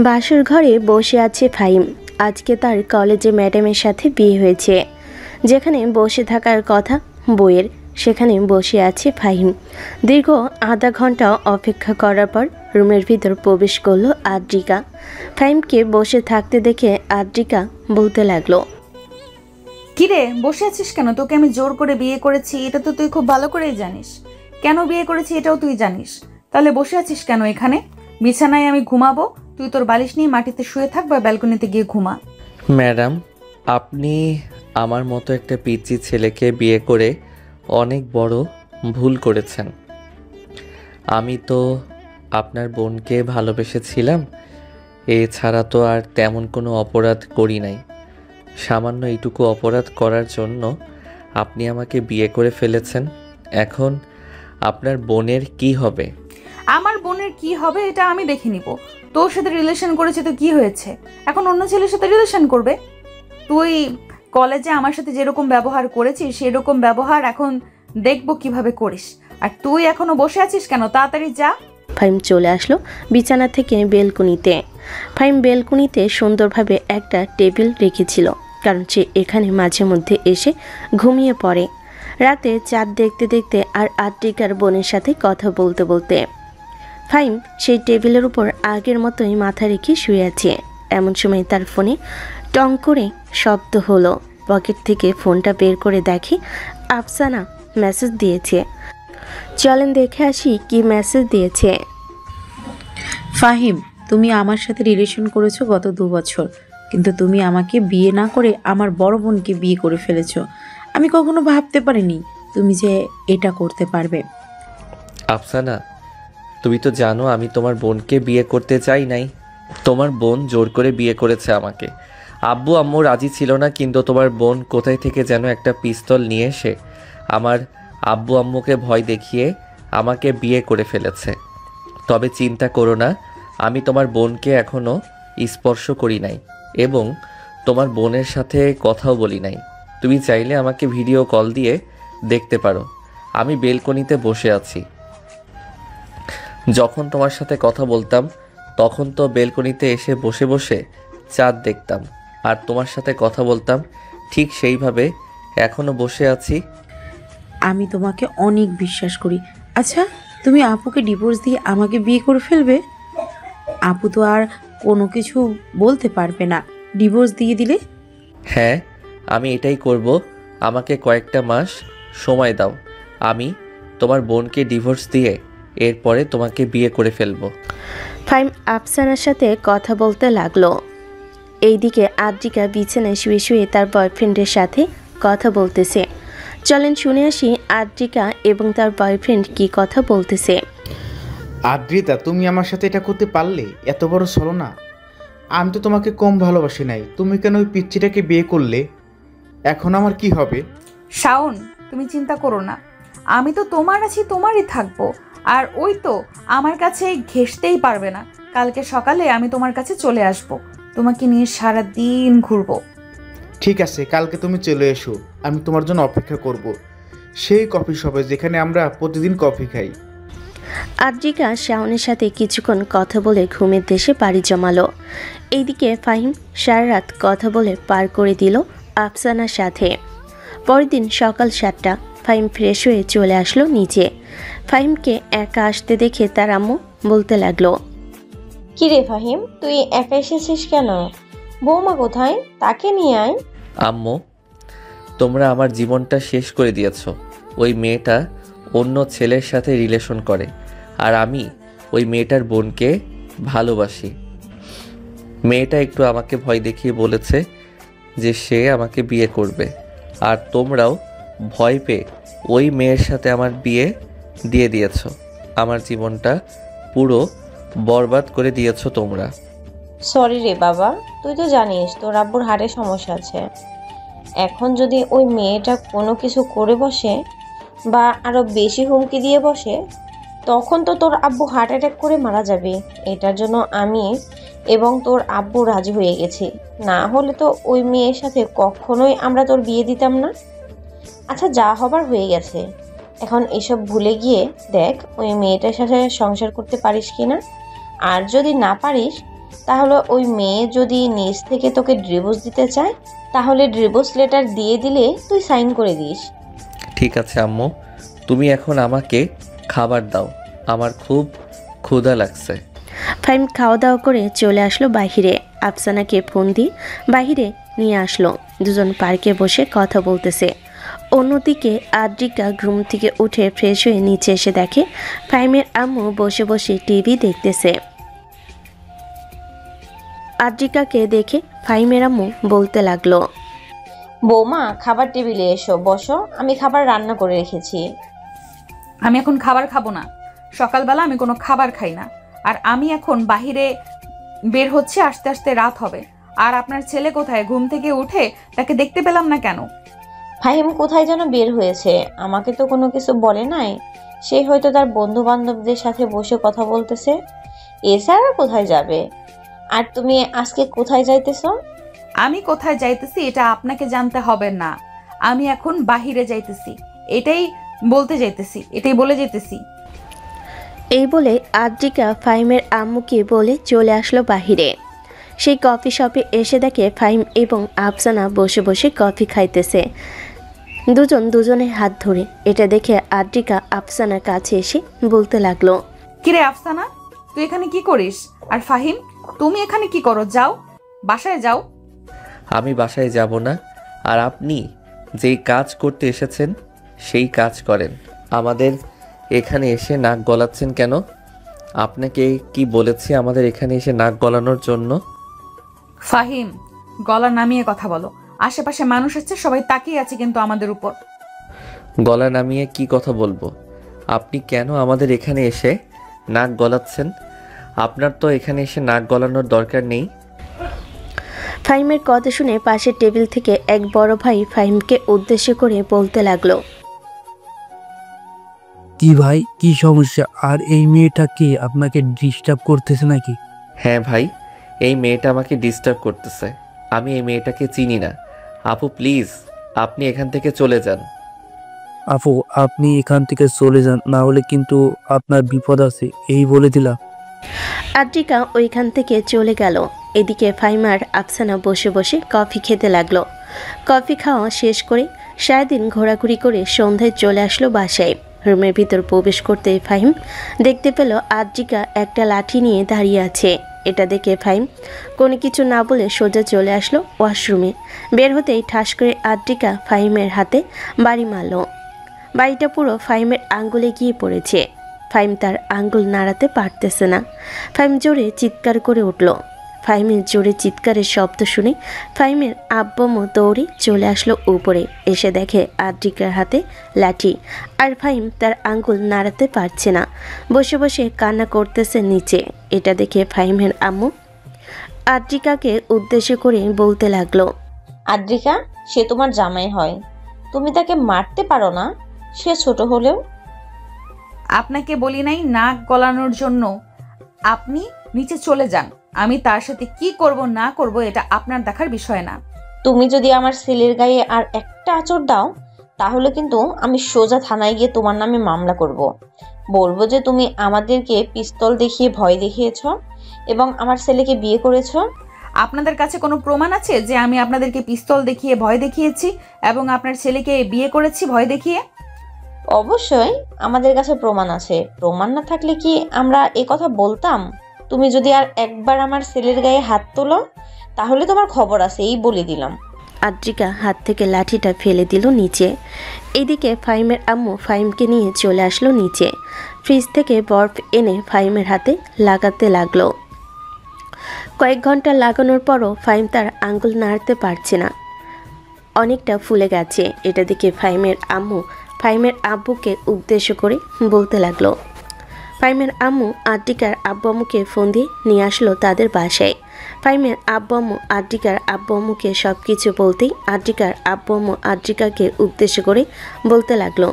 বাসর ঘরে বসে আছে ফাহিম। আজকে তার কলেজে ম্যাডামের সাথে বিয়ে হয়েছে। যেখানে বসে থাকার কথা বইয়ের, সেখানে বসে আছে ফাহিম। দীর্ঘ আধা ঘন্টা অপেক্ষা করার পর রুমের ভিতর প্রবেশ করলো আদ্রিকা। ফাহিমকে বসে থাকতে দেখে আদ্রিকা বলতে লাগলো, কিরে বসে আছিস কেন? তোকে আমি জোর করে বিয়ে করেছি, এটা তো তুই খুব ভালো করেই জানিস। কেন বিয়ে করেছি এটাও তুই জানিস, তাহলে বসে আছিস কেন এখানে? বিছানায় আমি ঘুমাবো, তুই তোর বালিশ নিয়ে মাটিতে শুয়ে থাক বা ব্যালকনিতে গিয়ে ঘুমা। ম্যাডাম, আপনি আমার মতো একটা পিচ্চি ছেলেকে বিয়ে করে অনেক বড় ভুল করেছেন। আমি তো আপনার বোনকে ভালোবেসেছিলাম, এছাড়া তো আর তেমন কোনো অপরাধ করি নাই। সামান্য এইটুকু অপরাধ করার জন্য আপনি আমাকে বিয়ে করে ফেলেছেন। এখন আপনার বোনের কি হবে? আমার বোনের কি হবে এটা আমি দেখে নিব। তোর সাথে রিলেশন করেছে তো কি হয়েছে? এখন অন্য ছেলের সাথে রিলেশন করবে। তুই কলেজে আমার সাথে যেরকম ব্যবহার করেছিস সেরকম ব্যবহার এখন দেখবো কিভাবে করিস। আর তুই এখনো বসে আছিস কেন? তাড়াতাড়ি যা। ফাহিম চলে আসলো বিছানা থেকে বেলকুনিতে। ফাহিম বেলকুনিতে সুন্দরভাবে একটা টেবিল রেখেছিল, কারণ সে এখানে মাঝে মধ্যে এসে ঘুমিয়ে পড়ে। রাতে চাঁদ দেখতে দেখতে আর আদ্রিকার বোনের সাথে কথা বলতে বলতে ফাহিম সেই টেবিলের উপর আগের মতোই মাথা রেখে শুয়ে আছে। এমন সময় তার ফোনে টং করে শব্দ হলো। পকেট থেকে ফোনটা বের করে দেখে আফসানা মেসেজ দিয়েছে। চলেন দেখে আসি কি মেসেজ দিয়েছে। ফাহিম, তুমি আমার সাথে রিলেশন করেছো গত 2 বছর, কিন্তু তুমি আমাকে বিয়ে না করে আমার বড় বোনকে বিয়ে করে ফেলেছো। আমি কখনো ভাবতে পারিনি তুমি যে এটা করতে পারবে। আফসানা, তুমি তো জানো আমি তোমার বোনকে বিয়ে করতে চাই নাই। তোমার বোন জোর করে বিয়ে করেছে আমাকে। আব্বু আম্মু রাজি ছিল না, কিন্তু তোমার বোন কোথায় থেকে যেন একটা পিস্তল নিয়ে এসে আমার আব্বু আম্মুকে ভয় দেখিয়ে আমাকে বিয়ে করে ফেলেছে। তবে চিন্তা করো না, আমি তোমার বোনকে এখনও স্পর্শ করি নাই এবং তোমার বোনের সাথে কথাও বলি নাই। তুমি চাইলে আমাকে ভিডিও কল দিয়ে দেখতে পারো। আমি বেলকনিতে বসে আছি। যখন তোমার সাথে কথা বলতাম তখন তো বেলকনিতে এসে বসে বসে চাঁদ দেখতাম আর তোমার সাথে কথা বলতাম, ঠিক সেইভাবে এখনও বসে আছি। আমি তোমাকে অনেক বিশ্বাস করি। আচ্ছা, তুমি আপুকে ডিভোর্স দিয়ে আমাকে বিয়ে করে ফেলবে? আপু তো আর কোনো কিছু বলতে পারবে না ডিভোর্স দিয়ে দিলে। হ্যাঁ, আমি এটাই করব। আমাকে কয়েকটা মাস সময় দাও, আমি তোমার বোনকে ডিভোর্স দিয়ে এরপরে তোমাকে বিয়ে করে ফেলবো। ফাহিম আফসানার সাথে কথা বলতে লাগলো। এইদিকে আদ্রিকা বিছানায় শুয়ে শুয়ে তার বয়ফ্রেন্ডের সাথে কথা বলতেছে। চলেন শুনে আসি আদ্রিকা এবং তার বয়ফ্রেন্ড কি কথা বলতেছে। আদ্রিতা, তুমি আমার সাথে এটা করতে পারলে? এত বড় ছলনা! আমি তো তোমাকে কম ভালোবাসি নাই, তুমি কেন ওই পিচ্চিটাকে বিয়ে করলে? এখন আমার কি হবে? শাওন, তুমি চিন্তা করো না, আমি তো তোমার আছি, তোমারই থাকবো। আর ওই তো আমার কাছে ঘেঁষতেই পারবে না। কালকে সকালে আমি তোমার কাছে চলে আসব, তোমাকে নিয়ে সারা দিন ঘুরবো। ঠিক আছে, কালকে তুমি চলে এসো, আমি তোমার জন্য অপেক্ষা করব সেই কফি শপে যেখানে আমরা প্রতিদিন কফি খাই। আদ্রিকা শাওনের সাথে কিছুক্ষণ কথা বলে ঘুমের দেশে পাড়ি জমালো। এইদিকে ফাহিম সারা রাত কথা বলে পার করে দিল আফসানার সাথে। পরের দিন সকাল 7টা ফাহিম ফ্রেশ হয়ে চলে আসলো নিচে। ফাহিমকে একা আসতে দেখে তার আম্মু বলতে লাগলো, কিরে ফাহিম, তুই একা এসেছিস কেন? বৌমা কোথায়? তাকে নিয়ে আয়। আম্মু, তোমরা আমার জীবনটা শেষ করে দিয়েছো। ওই মেয়েটা অন্য ছেলের সাথে রিলেশন করে আর আমি ওই মেয়েটার বোনকে ভালোবাসি। মেয়েটা একটু আমাকে ভয় দেখিয়ে বলেছে যে সে আমাকে বিয়ে করবে, আর তোমরাও ভয় পেয়ে ওই মেয়ের সাথে আমার বিয়ে দিয়ে দিয়েছো। আমার জীবনটা পুরো বরবাদ করে দিয়েছো তোমরা। সরি রে বাবা, তুই তো জানিস তোর আব্বুর হার্টের সমস্যা আছে। এখন যদি ওই মেয়েটা কোনো কিছু করে বসে বা আরো বেশি হুমকি দিয়ে বসে, তখন তো তোর আব্বু হার্ট অ্যাটাক করে মারা যাবে। এটার জন্য আমি এবং তোর আব্বু রাজি হয়ে গেছি। না হলে তো ওই মেয়ের সাথে কখনোই আমরা তোর বিয়ে দিতাম না। আচ্ছা, যা হবার হয়ে গেছে, এখন এসব ভুলে গিয়ে দেখ ওই মেয়েটার সাথে সংসার করতে পারিস কিনা। আর যদি না পারিস তাহলে ওই মেয়ে যদি নিজ থেকে তোকে ডিভোর্স দিতে চায় তাহলে ডিভোর্স লেটার দিয়ে দিলে তুই সাইন করে দিস। ঠিক আছে আম্মু, তুমি এখন আমাকে খাবার দাও, আমার খুব ক্ষুধা লাগছে। ফাহিম খাওয়া দাওয়া করে চলে আসলো বাহিরে। আফসানাকে ফোন দিয়ে বাহিরে নিয়ে আসলো। দুজন পার্কে বসে কথা বলতেছে। অন্যদিকে আদ্রিকা ঘুম থেকে উঠে ফ্রেশ হয়ে নিচে এসে দেখে ফাহিমের আম্মু বসে বসে টিভি দেখতেছে। আদ্রিকাকে দেখে ফাহিমের আম্মু বলতে লাগলো, বৌমা খাবার টেবিলে এসো, বসো, আমি খাবার রান্না করে রেখেছি। আমি এখন খাবার খাবো না। সকালবেলা আমি কোনো খাবার খাই না। আর আমি এখন বাহিরে বের হচ্ছে, আস্তে আস্তে রাত হবে। আর আপনার ছেলে কোথায়? ঘুম থেকে উঠে তাকে দেখতে পেলাম না কেন? ফাহিম কোথায় যেন বের হয়েছে, আমাকে তো কোনো কিছু বলে নাই। সে হয়তো তার বন্ধু বান্ধবদের সাথে বসে কথা বলতেছে, এছাড়া কোথায় যাবে? আর তুমি আজকে কোথায় যাইতেছো? আমি কোথায় যাইতেছি এটা আপনাকে জানতে হবে না। আমি এখন বাহিরে যাইতেছি, এটাই বলতে যাইতেছি, এটাই বলে যেতেছি। এই বলে আদ্রিকা ফাহিমের আম্মুকে বলে চলে আসলো বাহিরে। সেই কফি শপে এসে দেখে ফাহিম এবং আফসানা বসে বসে কফি খাইতেছে, দুজন দুজনের হাত ধরে। এটা দেখে আদ্রিকা আফসানার কাছে এসে বলতে লাগলো, কিরে আফসানা, তুই এখানে কি করিস? আর ফাহিম, তুমি এখানে কি করো? যাও, বাসায় যাও। আমি বাসায় যাব না, আর আপনি যেই কাজ করতে এসেছেন সেই কাজ করেন। আমাদের এখানে এসে নাক গলাচ্ছেন কেন? আপনাকে কি বলেছি আমাদের এখানে এসে নাক গলানোর জন্য? ফাহিম, গলা নামিয়ে কথা বলো। আশেপাশে মানুষ আছে, সবাই তাকিয়ে আছে কিন্তু আমাদের উপর। গলা নামিয়ে কি কথা বলবো? আপনি কেন আমাদের এখানে এসে নাক গলাচ্ছেন? আপনার তো এখানে এসে নাক গলানোর দরকার নেই। ফাহিমের কথা শুনে পাশের টেবিল থেকে এক বড় ভাই ফাহিমকে উদ্দেশ্য করে বলতে লাগলো, কি ভাই, কি সমস্যা? আর এই মেয়েটা কি আপনাকে ডিস্টার্ব করতেছে নাকি? হ্যাঁ ভাই, এই মেয়েটা আমাকে ডিস্টার্ব করতেছে। আমি এই মেয়েটাকে চিনি না। আপু প্লিজ, আপনি এখান থেকে চলে যান। আপু, আপনি এখান থেকে চলে যান, না হলে কিন্তু আপনার বিপদ আছে, এই বলে দিলাম। আদ্রিকা ওইখান থেকে চলে গেল। এদিকে ফাহিম আর আফসানা বসে বসে কফি খেতে লাগলো। কফি খাওয়া শেষ করে সারাদিন ঘোরাঘুরি করে সন্ধ্যায় চলে আসলো বাসায়। রুমের ভিতর প্রবেশ করতে ফাহিম দেখতে পেল আদ্রিকা একটা লাঠি নিয়ে দাঁড়িয়ে আছে। এটা দেখে ফাহিম কোনো কিছু না বলে সোজা চলে আসলো ওয়াশরুমে। বের হতেই ঠাস করে আদ্রিকা ফাহিমের হাতে বাড়ি মারল। বাড়িটা পুরো ফাহিমের আঙ্গুলে গিয়ে পড়েছে। ফাহিম তার আঙ্গুল নাড়াতে পারতেছে না। ফাহিম জোরে চিৎকার করে উঠল। ফাহিমের জোরে চিৎকারের শব্দ শুনে ফাহিমের আব্বাম্মু দৌড়ে চলে আসলো উপরে। এসে দেখে আদ্রিকার হাতে লাঠি, আর ফাহিম তার আঙ্গুল নাড়াতে পারছে না, বসে বসে কান্না করতেছে নিচে। এটা দেখে ফাহিমের আম্মু আদ্রিকাকে উদ্দেশ্য করে বলতে লাগলো, আদ্রিকা, সে তোমার জামাই হয়, তুমি তাকে মারতে পারো না? সে ছোট হলেও। আপনাকে বলি নাই নাক গলানোর জন্য? আপনি নিচে চলে যান। আমি তার সাথে কি করব না করব এটা আপনার দেখার বিষয় না। তুমি যদি আমার ছেলের গায়ে আর একটা আঁচড় দাও তাহলে কিন্তু আমি সোজা থানায় গিয়ে তোমার নামে মামলা করব। বলবো যে তুমি আমাদেরকে পিস্তল দেখিয়ে ভয় দেখিয়েছ এবং আমার ছেলেকে বিয়ে করেছ। আপনাদের কাছে কোনো প্রমাণ আছে যে আমি আপনাদেরকে পিস্তল দেখিয়ে ভয় দেখিয়েছি এবং আপনার ছেলেকে বিয়ে করেছি ভয় দেখিয়ে? অবশ্যই আমাদের কাছে প্রমাণ আছে। প্রমাণ না থাকলে কি আমরা এ কথা বলতাম? তুমি যদি আর একবার আমার ছেলের গায়ে হাত তোলো তাহলে তোমার খবর আছে, এই বলে দিলাম। আদ্রিকা হাত থেকে লাঠিটা ফেলে দিল নিচে। এদিকে ফাহিমের আম্মু ফাহিমকে নিয়ে চলে আসলো নিচে। ফ্রিজ থেকে বরফ এনে ফাহিমের হাতে লাগাতে লাগলো। কয়েক ঘন্টা লাগানোর পরও ফাহিম তার আঙ্গুল নাড়তে পারছে না, অনেকটা ফুলে গেছে। এটা দেখে ফাহিমের আম্মু ফাহিমের আব্বুকে উদ্দেশ্য করে বলতে লাগলো। ফাহিমের আম্মু আদ্রিকার আব্বু আম্মুকে ফোন দিয়ে নিয়ে আসলো তাদের বাসায়। ফাহিমের আব্বু আম্মু আদ্রিকার আব্বু আম্মুকে সব কিছু বলতেই আদ্রিকার আব্বু আম্মু আদ্রিকাকে উদ্দেশ্য করে বলতে লাগলো,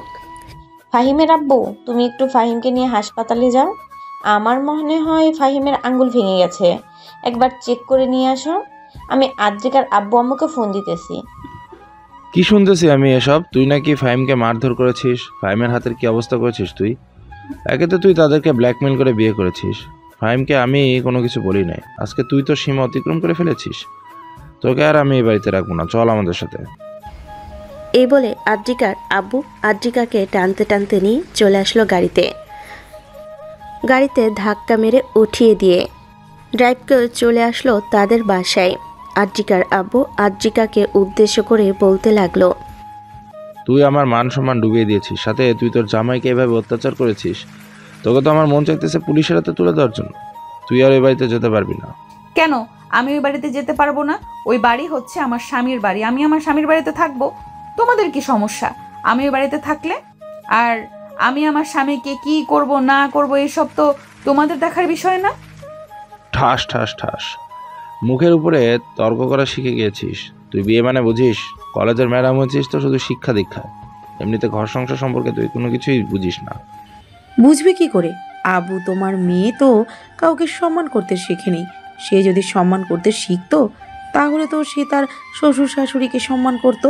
ফাহিমের আব্বু, তুমি একটু ফাহিমকে নিয়ে হাসপাতালে যাও। আমার মনে হয় ফাহিমের আঙ্গুল ভেঙে গেছে, একবার চেক করে নিয়ে আসো। আমি আদ্রিকার আব্বু আম্মুকে ফোন দিতেছি। কি শুনতেছি আমি এসব? তুই নাকি ফাহিমকে মারধর করেছিস, ফাহিমের হাতের কি অবস্থা করেছিস তুই? একে তো তুই তাদেরকে ব্ল্যাকমেল করে বিয়ে করেছিস, ফাহিমকে আমি কোনো কিছু বলি নাই। আজকে তুই তো সীমা অতিক্রম করে ফেলেছিস। তোকে আর আমি এই বাড়িতে রাখবো না, চল আমাদের সাথে। এই বলে আদ্রিকার আব্বু আদ্রিকাকে টানতে টানতে নিয়ে চলে আসলো গাড়িতে। গাড়িতে ধাক্কা মেরে উঠিয়ে দিয়ে ড্রাইভ করে চলে আসলো তাদের বাসায়। আদ্রিকার আব্বু আদ্রিকাকে উদ্দেশ্য করে বলতে লাগলো, তুই আমার মান সম্মান ডুবিয়ে দিয়েছিস, সাথে তুই তোর জামাইকে এভাবে অত্যাচার করেছিস। তোকে তো আমার মন চাইতেছে পুলিশের হাতে তুলে দেওয়ার জন্য। তুই আর ওই বাড়িতে যেতে পারবি না। কেন আমি ওই বাড়িতে যেতে পারবো না? ওই বাড়ি হচ্ছে আমার স্বামীর বাড়ি, আমি আমার স্বামীর বাড়িতে থাকবো। তোমাদের কি সমস্যা আমি ওই বাড়িতে থাকলে? আর আমি আমার স্বামীকে কি করব না করব এসব তো তোমাদের দেখার বিষয় না। ঠাস ঠাস ঠাস, মুখের উপরে তর্ক করা শিখে গিয়েছিস। তুই বিয়ে মানে বুঝিস? কলেজের ম্যাডাম হয়েছিস তো শুধু শিক্ষা দীক্ষা, এমনিতে ঘর সংসার সম্পর্কে তুই কোনো কিছুই বুঝিস না। বুঝবে কি করে? আবু তোমার মেয়ে তো কাউকে সম্মান করতে শেখেনি। সে যদি সম্মান করতে শিখতো তাহলে তো সে তার শ্বশুর শাশুড়িকে সম্মান করত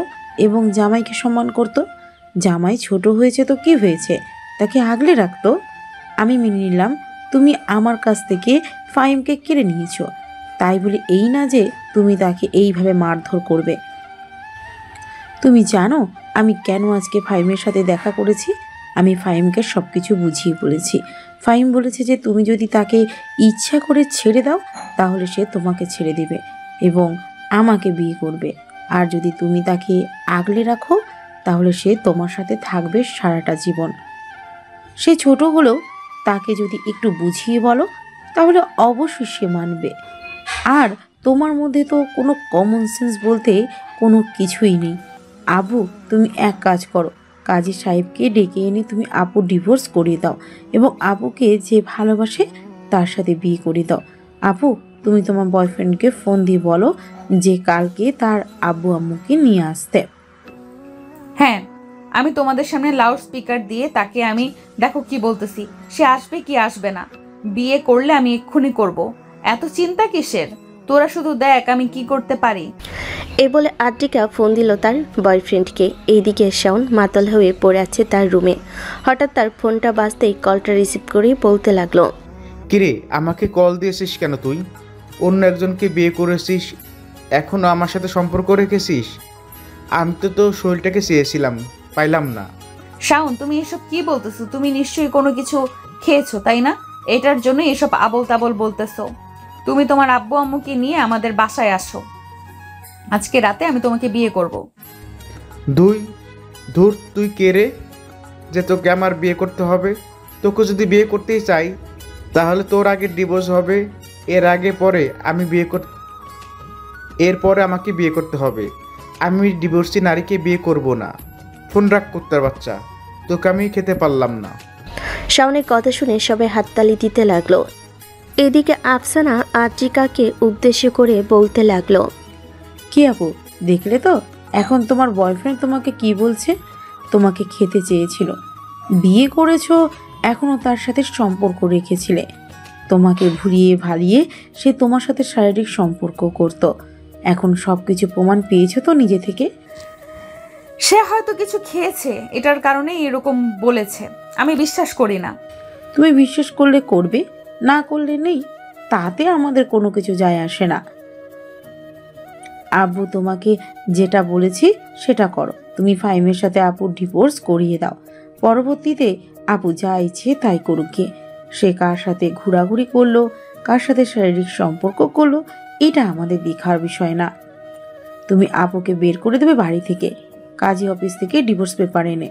এবং জামাইকে সম্মান করত। জামাই ছোট হয়েছে তো কি হয়েছে, তাকে আগলে রাখতো। আমি মেনে নিলাম তুমি আমার কাছ থেকে ফাহিমকে কেড়ে নিয়েছো, তাই বলে এই না যে তুমি তাকে এইভাবে মারধর করবে। তুমি জানো আমি কেন আজকে ফাহিমের সাথে দেখা করেছি? আমি ফাহিমকে সব কিছু বুঝিয়ে বলেছি। ফাহিম বলেছে যে তুমি যদি তাকে ইচ্ছা করে ছেড়ে দাও তাহলে সে তোমাকে ছেড়ে দেবে এবং আমাকে বিয়ে করবে, আর যদি তুমি তাকে আগলে রাখো তাহলে সে তোমার সাথে থাকবে সারাটা জীবন। সে ছোট হলেও তাকে যদি একটু বুঝিয়ে বলো তাহলে অবশ্যই সে মানবে। আর তোমার মধ্যে তো কোনো কমন সেন্স বলতে কোনো কিছুই নেই। আবু তুমি এক কাজ করো, কাজী সাহেবকে ডেকে এনে তুমি আপুর ডিভোর্স করিয়ে দাও এবং আপুকে যে ভালোবাসে তার সাথে বিয়ে করে দাও। আপু তুমি তোমার বয়ফ্রেন্ডকে ফোন দিয়ে বলো যে কালকে তার আব্বু আম্মুকে নিয়ে আসতে। হ্যাঁ, আমি তোমাদের সামনে লাউড স্পিকার দিয়ে তাকে আমি দেখো কি বলতেছি, সে আসবে কি আসবে না। বিয়ে করলে আমি এক্ষুনি করব, এত চিন্তা কিসের? তোরা শুধু দেখ আমি কি করতে পারি। এই বলে আদ্রিকা ফোন দিল তার বয়ফ্রেন্ডকে। এইদিকে শাওন মাতাল হয়ে পড়ে আছে তার রুমে। হঠাৎ তার ফোনটা বাজতেই কলটা রিসিভ করে বলতে লাগলো, কিরে আমাকে কল দিয়েছিস কেন? তুই অন্য একজনকে বিয়ে করেছিস, এখনও আমার সাথে সম্পর্ক রেখেছিস? আমি তো তোর শরীরটাকে চেয়েছিলাম, পাইলাম না। শাওন তুমি এসব কি বলতেছো? তুমি নিশ্চয়ই কোনো কিছু খেয়েছো তাই না? এটার জন্য এসব আবল তাবল বলতেছো। তুমি তোমার আব্বু আম্মুকে নিয়ে আমাদের বাসায় আসো, আজকে রাতে আমি তোমাকে বিয়ে করব। ধুর তুই কে রে যে তোকে আমার বিয়ে করতে হবে? তোকে যদি বিয়ে করতেই চাই তাহলে তোর আগে ডিভোর্স হবে, এরপরে আমাকে বিয়ে করতে হবে। আমি ডিভোর্সি নারীকে বিয়ে করব না। ফোন রাখ কুত্তার বাচ্চা, তোকে আমি খেতে পারলাম না। শাওনের কথা শুনে সবাই হাততালি দিতে লাগলো। এদিকে আফসানা আদ্রিকাকে উদ্দেশ্য করে বলতে লাগলো, কি আপু দেখলে তো এখন তোমার বয়ফ্রেন্ড তোমাকে কি বলছে? তোমাকে খেতে চেয়েছিল, বিয়ে করেছো, এখনও তার সাথে সম্পর্ক রেখেছিলে। তোমাকে ভুলিয়ে ভালিয়ে সে তোমার সাথে শারীরিক সম্পর্ক করত। এখন সব কিছু প্রমাণ পেয়েছো তো নিজে থেকে। সে হয়তো কিছু খেয়েছে, এটার কারণেই এরকম বলেছে। আমি বিশ্বাস করি না। তুমি বিশ্বাস করলে করবে, না করলে নেই, তাতে আমাদের কোনো কিছু যায় আসে না। আব্বু তোমাকে যেটা বলেছি সেটা করো। তুমি ফাহিমের সাথে আপুর ডিভোর্স করিয়ে দাও। পরবর্তীতে আপু যা ইচ্ছে তাই করুক গিয়ে। সে কার সাথে ঘোরাঘুরি করলো, কার সাথে শারীরিক সম্পর্ক করলো, এটা আমাদের দেখার বিষয় না। তুমি আপুকে বের করে দেবে বাড়ি থেকে, কাজী অফিস থেকে ডিভোর্স পেপার এনে।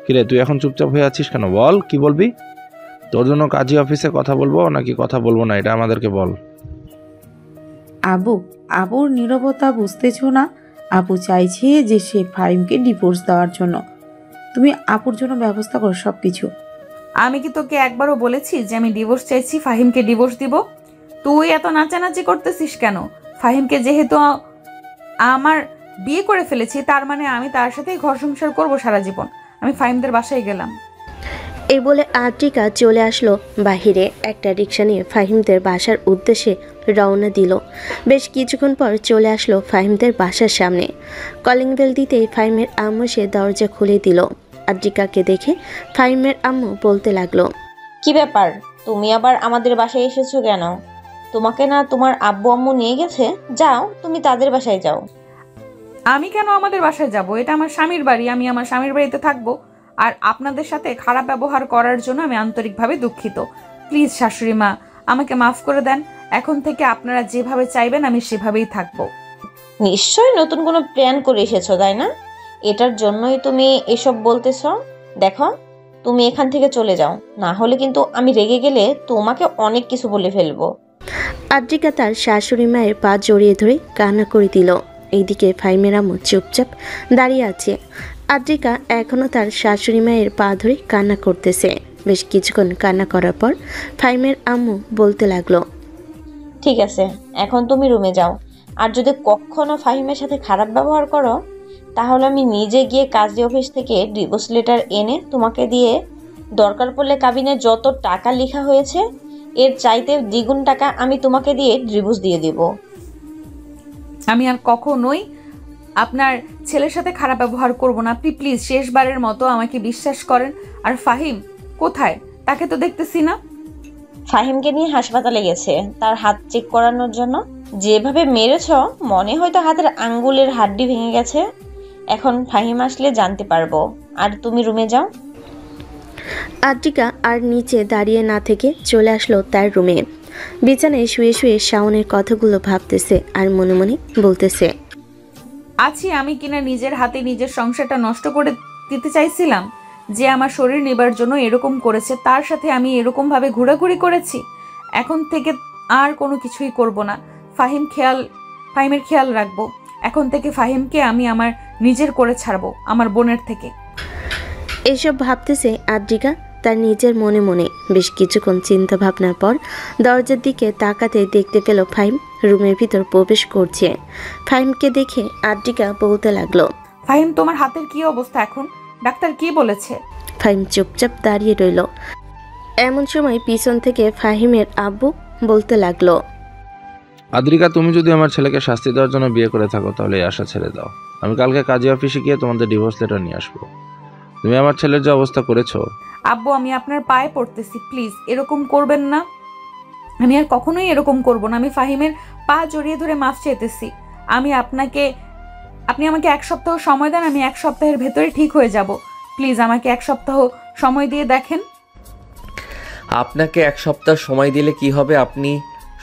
কিরে তুই এখন চুপচাপ হয়ে আছিস কেন? বল কি বলবি? তোর জন্য কাজী অফিসে কথা বলবো নাকি কথা বলবো না এটা আমাদেরকে বল। আপুর নীরবতা বুঝতেছো না? আপু চাইছে যে সে ফাহিমকে ডিভোর্স দেওয়ার জন্য। তুমি আপুর জন্য ব্যবস্থা করো সব কিছু। আমি কি তোকে একবারও বলেছি যে আমি ডিভোর্স চাইছি, ফাহিমকে ডিভোর্স দিব? তুই এত নাচানাচি করতেছিস কেন? ফাহিমকে যেহেতু আমার বিয়ে করে ফেলেছি তার মানে আমি তার সাথেই ঘর সংসার করবো সারা জীবন। আমি ফাহিমদের বাসায় গেলাম। এই বলে আদ্রিকা চলে আসলো বাহিরে। একটা রিক্সা নিয়ে ফাহিমদের বাসার উদ্দেশ্যে রওনা দিল। বেশ কিছুক্ষণ পর চলে আসলো ফাহিমদের বাসার সামনে। কলিং বেল দিতেই ফাহিমের আম্মু সে দরজা খুলে দিল। আদ্রিকাকে দেখে ফাহিমের আম্মু বলতে লাগলো, কি ব্যাপার? তুমি আবার আমাদের বাসায় এসেছো কেন? তোমাকে না তোমার আব্বু আম্মু নিয়ে গেছে? যাও, তুমি তাদের বাসায় যাও। আমি কেন আমাদের বাসায় যাব? এটা আমার স্বামীর বাড়ি, আমি আমার স্বামীর বাড়িতে থাকবো। আর আপনাদের সাথে খারাপ ব্যবহার করার জন্য আমি আন্তরিকভাবে দুঃখিত। প্লিজ শাশুড়ি মা, আমাকে মাফ করে দেন। এখন থেকে আপনারা যেভাবে চাইবেন আমি সেভাবেই থাকবো। নিশ্চয়ই নতুন কোনো প্ল্যান করে এসেছো, তাই না? এটার জন্যই তুমি এসব বলতেছ। দেখো, তুমি এখান থেকে চলে যাও, না হলে কিন্তু আমি রেগে গেলে তোমাকে অনেক কিছু বলে ফেলবো। আদ্রিকা তার শাশুড়ি মায়ের পা জড়িয়ে ধরে কান্না করে দিল। এইদিকে ফাহিমের আম্মু চুপচাপ দাঁড়িয়ে আছে। আদ্রিকা এখনও তার শাশুড়ি মায়ের পা ধরে কান্না করতেছে। বেশ কিছুক্ষণ কান্না করার পর ফাহিমের আম্মু বলতে লাগলো, ঠিক আছে, এখন তুমি রুমে যাও। আর যদি কখনো ফাহিমের সাথে খারাপ ব্যবহার করো, তাহলে আমি নিজে গিয়ে কাজী অফিস থেকে ডিভোর্স লেটার এনে তোমাকে দিয়ে, দরকার পড়লে কাবিনে যত টাকা লেখা হয়েছে এর চাইতে দ্বিগুণ টাকা আমি তোমাকে দিয়ে ডিভোর্স দিয়ে দেব। আমি আর কখনোই আপনার ছেলের সাথে খারাপ ব্যবহার করব না। আপনি প্লিজ শেষবারের মতো আমাকে বিশ্বাস করেন। আর ফাহিম কোথায়? তাকে তো দেখতেছি না। ফাহিমকে নিয়ে হাসপাতালে গেছে তার হাত চেক করানোর জন্য। যেভাবে মেরেছ মনে হয়তো হাতের আঙ্গুলের হাড্ডি ভেঙে গেছে। এখন ফাহিম আসলে জানতে পারবো। আর তুমি রুমে যাও। আদ্রিকা আর নিচে দাঁড়িয়ে না থেকে চলে আসলো তার রুমে। বিছানায় শুয়ে শুয়ে শাওনের কথাগুলো ভাবতেছে আর মনে মনে বলতেছে, আছি আমি কিনা নিজের হাতে নিজের সংসারটা নষ্ট করে দিতে চাইছিলাম? যে আমার শরীর নেবার জন্য এরকম করেছে তার সাথে আমি এরকমভাবে ঘোরাঘুরি করেছি। এখন থেকে আর কোনো কিছুই করব না। ফাহিমের খেয়াল রাখবো। এখন থেকে ফাহিমকে আমি আমার নিজের করে ছাড়বো, আমার বোনের থেকে। এসব ভাবতেছে আদ্রিকা তার নিজের মনে মনে। বেশ কিছুক্ষণ চিন্তা ভাবনার পর দরজার দিকে তাকাতে দেখতে পেল ফাহিম রুমের ভিতর প্রবেশ করছে। ফাহিমকে দেখে আদ্রিকা বলতে লাগলো, ফাহিম, তোমার হাতের কি অবস্থা এখন? ডাক্তার কি বলেছে? ফাহিম চুপচাপ দাঁড়িয়ে রইল। এমন সময় পিছন থেকে ফাহিমের আব্বু বলতে লাগলো, আদ্রিকা, তুমি যদি আমার ছেলেকে শাস্তি দেওয়ার জন্য বিয়ে করে থাকো তাহলে এই আশা ছেড়ে দাও। আমি কালকে কাজী অফিসে গিয়ে তোমাদের ডিভোর্স লেটার নিয়ে আসবো। তুমি আমার ছেলের যে অবস্থা করেছো। আব্বু, আমি আপনার পায়ে পড়তেছি, প্লিজ এরকম করবেন না। আমি আর কখনোই এরকম করব না। আমি ফাহিমের পা জড়িয়ে ধরে মাফ চাইতেছি। আপনি আমাকে 1 সপ্তাহ সময় দেন, আমি 1 সপ্তাহের ভেতরে ঠিক হয়ে যাব। প্লিজ আমাকে 1 সপ্তাহ সময় দিয়ে দেখেন। আপনাকে 1 সপ্তাহ সময় দিলে কি হবে? আপনি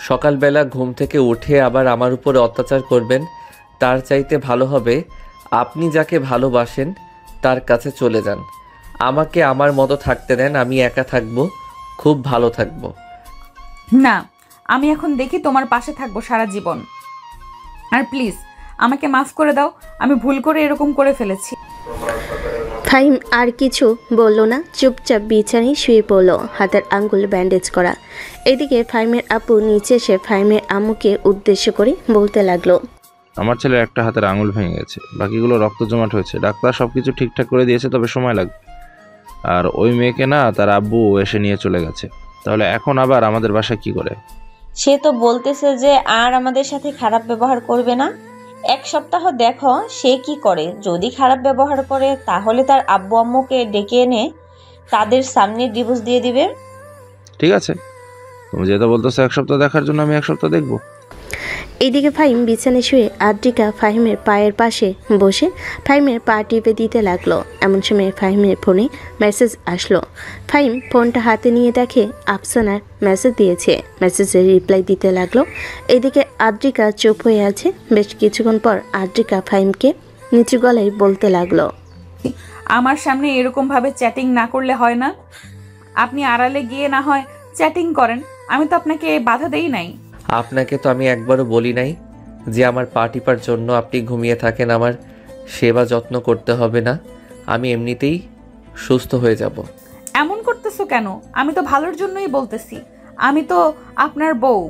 সকালবেলা ঘুম থেকে উঠে আবার আমার উপর অত্যাচার করবেন। তার চাইতে ভালো হবে আপনি যাকে ভালোবাসেন তার কাছে চলে যান। আমাকে আমার মতো থাকতে দেন, আমি একা থাকবো, খুব ভালো থাকবো। না, আমি এখন দেখি তোমার পাশে থাকবো সারা জীবন। আর প্লিজ আমাকে মাফ করে দাও, আমি ভুল করে এরকম করে ফেলেছি। ফাহিম আর কিছু বলল না, চুপচাপ বিছানায় শুয়ে পড়ল, হাতের আঙ্গুল ব্যান্ডেজ করা। এদিকে ফাহিমের আপু নিচে এসে ফাহিমের আম্মুকে উদ্দেশ্য করে বলতে লাগলো, আমার ছেলের একটা হাতের আঙুল ভেঙে গেছে, বাকিগুলো রক্ত জমাট হয়েছে। ডাক্তার সবকিছু ঠিকঠাক করে দিয়েছে, তবে সময় লাগবে। আর ওই মেয়েকে না তার আব্বু এসে নিয়ে চলে গেছে। তাহলে এখন আবার আমাদের বাসায় কি করে? সে তো বলতেছে যে আর আমাদের সাথে খারাপ ব্যবহার করবে না। 1 সপ্তাহ দেখো সে কি করে। যদি খারাপ ব্যবহার করে তাহলে তার আব্বু আম্মুকে ডেকে এনে তাদের সামনে ডিভোর্স দিয়ে দিবে। ঠিক আছে, তুমি যেটা বলতেছো 1 সপ্তাহ দেখার জন্য, আমি 1 সপ্তাহ দেখবো। এদিকে ফাহিম বিছানায় শুয়ে আদ্রিকা ফাহিমের পায়ের পাশে বসে ফাহিমের পা টিপে দিতে লাগলো। এমন সময় ফাহিমের ফোনে মেসেজ আসলো। ফাহিম ফোনটা হাতে নিয়ে দেখে আফসানার মেসেজ দিয়েছে। মেসেজের রিপ্লাই দিতে লাগলো। এদিকে আদ্রিকা চুপ হয়ে আছে। বেশ কিছুক্ষণ পর আদ্রিকা ফাহিমকে নিচু গলায় বলতে লাগলো, আমার সামনে এরকমভাবে চ্যাটিং না করলে হয় না? আপনি আড়ালে গিয়ে না হয় চ্যাটিং করেন, আমি তো আপনাকে বাধা দেই নাই। আপনাকে তো আমি একবারও বলি নাই যে আমার পা টিপার জন্য আপনি ঘুমিয়ে থাকেন। আমার সেবা যত্ন করতে হবে না, আমি এমনিতেই সুস্থ হয়ে যাব। এমন করতেছো কেন? আমি তো ভালোর জন্যই বলতেছি। আমি তো আপনার বউ।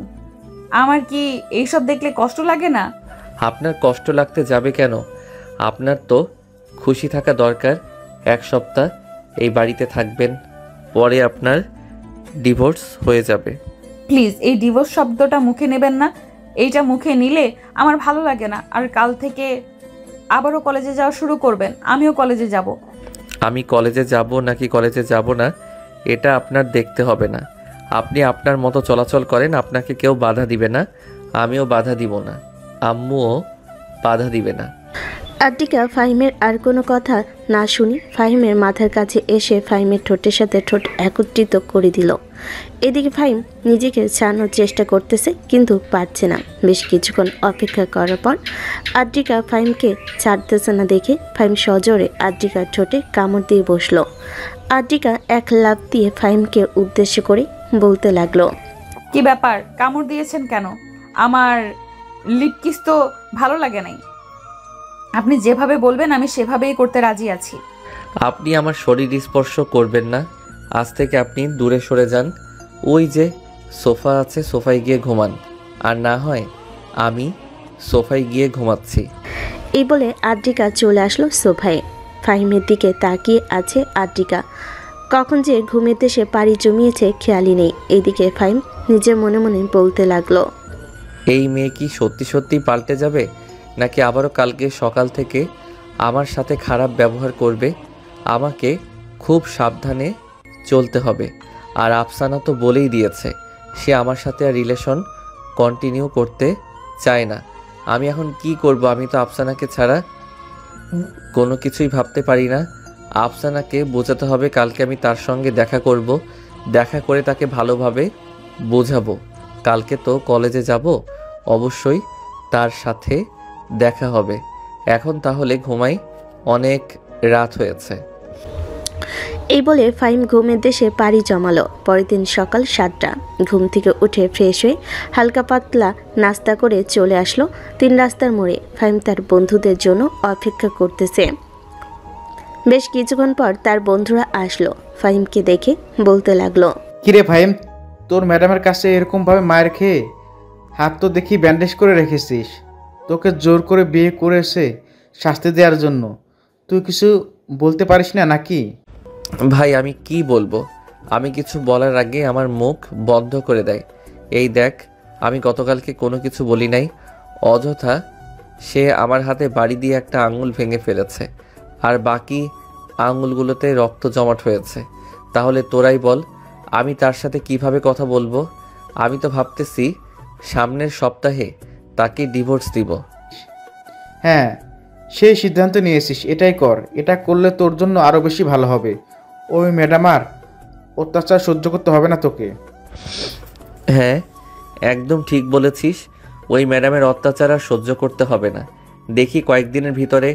আমার কি এইসব দেখলে কষ্ট লাগে না? আপনার কষ্ট লাগতে যাবে কেন? আপনার তো খুশি থাকা দরকার। 1 সপ্তাহ এই বাড়িতে থাকবেন, পরে আপনার ডিভোর্স হয়ে যাবে। প্লিজ এই ডিভোর্স শব্দটা মুখে নেবেন না। এইটা মুখে নিলে আমার ভালো লাগে না। আর কাল থেকে আবারও কলেজে যাওয়া শুরু করবেন, আমিও কলেজে যাব। আমি কলেজে যাব নাকি কলেজে যাব না এটা আপনার দেখতে হবে না। আপনি আপনার মতো চলাচল করেন, আপনাকে কেউ বাধা দিবে না, আমিও বাধা দিব না, আম্মুও বাধা দিবে না। আদ্রিকা ফাহিমের আর কোনো কথা না শুনে ফাহিমের মাথার কাছে এসে ফাহিমের ঠোঁটের সাথে ঠোঁট একত্রিত করে দিল। এদিকে ফাহিম নিজেকে ছাড়ানোর চেষ্টা করতেছে কিন্তু পারছে না। বেশ কিছুক্ষণ অপেক্ষা করার পর আদ্রিকা ফাহিমকে ছাড়তেছে না দেখে ফাহিম সজোরে আদ্রিকার ঠোঁটে কামড় দিয়ে বসলো। আদ্রিকা এক লাফ দিয়ে ফাহিমকে উদ্দেশ্য করে বলতে লাগলো, কি ব্যাপার, কামড় দিয়েছেন কেন? আমার লিপ কিস তো ভালো লাগে নাই। আপনি যেভাবে বলবেন আমি সেভাবেই করতে রাজি আছি। আপনি আমার শরীর স্পর্শ করবেন না, আজ থেকে আপনি দূরে সরে যান। ওই যে সোফা আছে, সোফায় গিয়ে ঘুমান, আর না হয় আমি সোফায় গিয়ে ঘুমাচ্ছি। এই বলে আদ্রিকা চলে আসলো সোফায়। ফাহিমের দিকে তাকিয়ে আছে আদ্রিকা। কখন যে ঘুমের দেশে পাড়ি জমিয়েছে খেয়ালই নেই। এইদিকে ফাহিম নিজের মনে মনে বলতে লাগলো, এই মেয়ে কি সত্যি সত্যি পাল্টে যাবে, নাকি আবারও কালকে সকাল থেকে আমার সাথে খারাপ ব্যবহার করবে? আমাকে খুব সাবধানে চলতে হবে। আর আফসানা তো বলেই দিয়েছে সে আমার সাথে আর রিলেশন কন্টিনিউ করতে চায় না। আমি এখন কি করব? আমি তো আফসানাকে ছাড়া কোনো কিছুই ভাবতে পারি না। আফসানাকে বোঝাতে হবে কালকে আমি তার সঙ্গে দেখা করব, দেখা করে তাকে ভালোভাবে বোঝাবো। কালকে তো কলেজে যাব, অবশ্যই তার সাথে দেখা হবে। এখন তাহলে ঘুমাই, অনেক রাত হয়েছে। এই বলে ফাহিম ঘুমের দেশে পাড়ি জমালো। পরের দিন সকাল 7টা। ঘুম থেকে উঠে ফ্রেশ হয়ে হালকা পাতলা নাস্তা করে চলে আসলো 3 রাস্তার মোড়ে। ফাহিম তার বন্ধুদের জন্য অপেক্ষা করতেছে। বেশ কিছুক্ষণ পর তার বন্ধুরা আসলো। ফাহিমকে দেখে বলতে লাগলো, কিরে ফাহিম, তোর ম্যাডামের কাছে এরকমভাবে মায়ের খেয়ে হাত তো দেখি ব্যান্ডেজ করে রেখেছিস। তোকে জোর করে বিয়ে করেছে শাস্তি দেওয়ার জন্য। তুই কিছু বলতে পারিস না নাকি? ভাই আমি কি বলবো? আমি কিছু বলার আগে আমার মুখ বন্ধ করে দেয়। এই দেখ, আমি গতকালকে কোনো কিছু বলি নাই। অযথা সে আমার হাতে বাড়ি দিয়ে একটা আঙুল ভেঙে ফেলেছে, আর বাকি আঙুলগুলোতে রক্ত জমাট হয়েছে। তাহলে তোরাই বল আমি তার সাথে কিভাবে কথা বলবো? আমি তো ভাবতেছি সামনের সপ্তাহে তাকে ডিভোর্স দিব। হ্যাঁ, সেই সিদ্ধান্ত নিয়েছিস, এটাই কর। এটা করলে তোর জন্য আরও বেশি ভালো হবে। ওই ম্যাডাম আর অত্যাচার সহ্য করতে হবে না তোকে। হ্যাঁ, একদম ঠিক বলেছিস। ওই ম্যাডামের অত্যাচার আর সহ্য করতে হবে না। দেখি কয়েকদিনের ভিতরে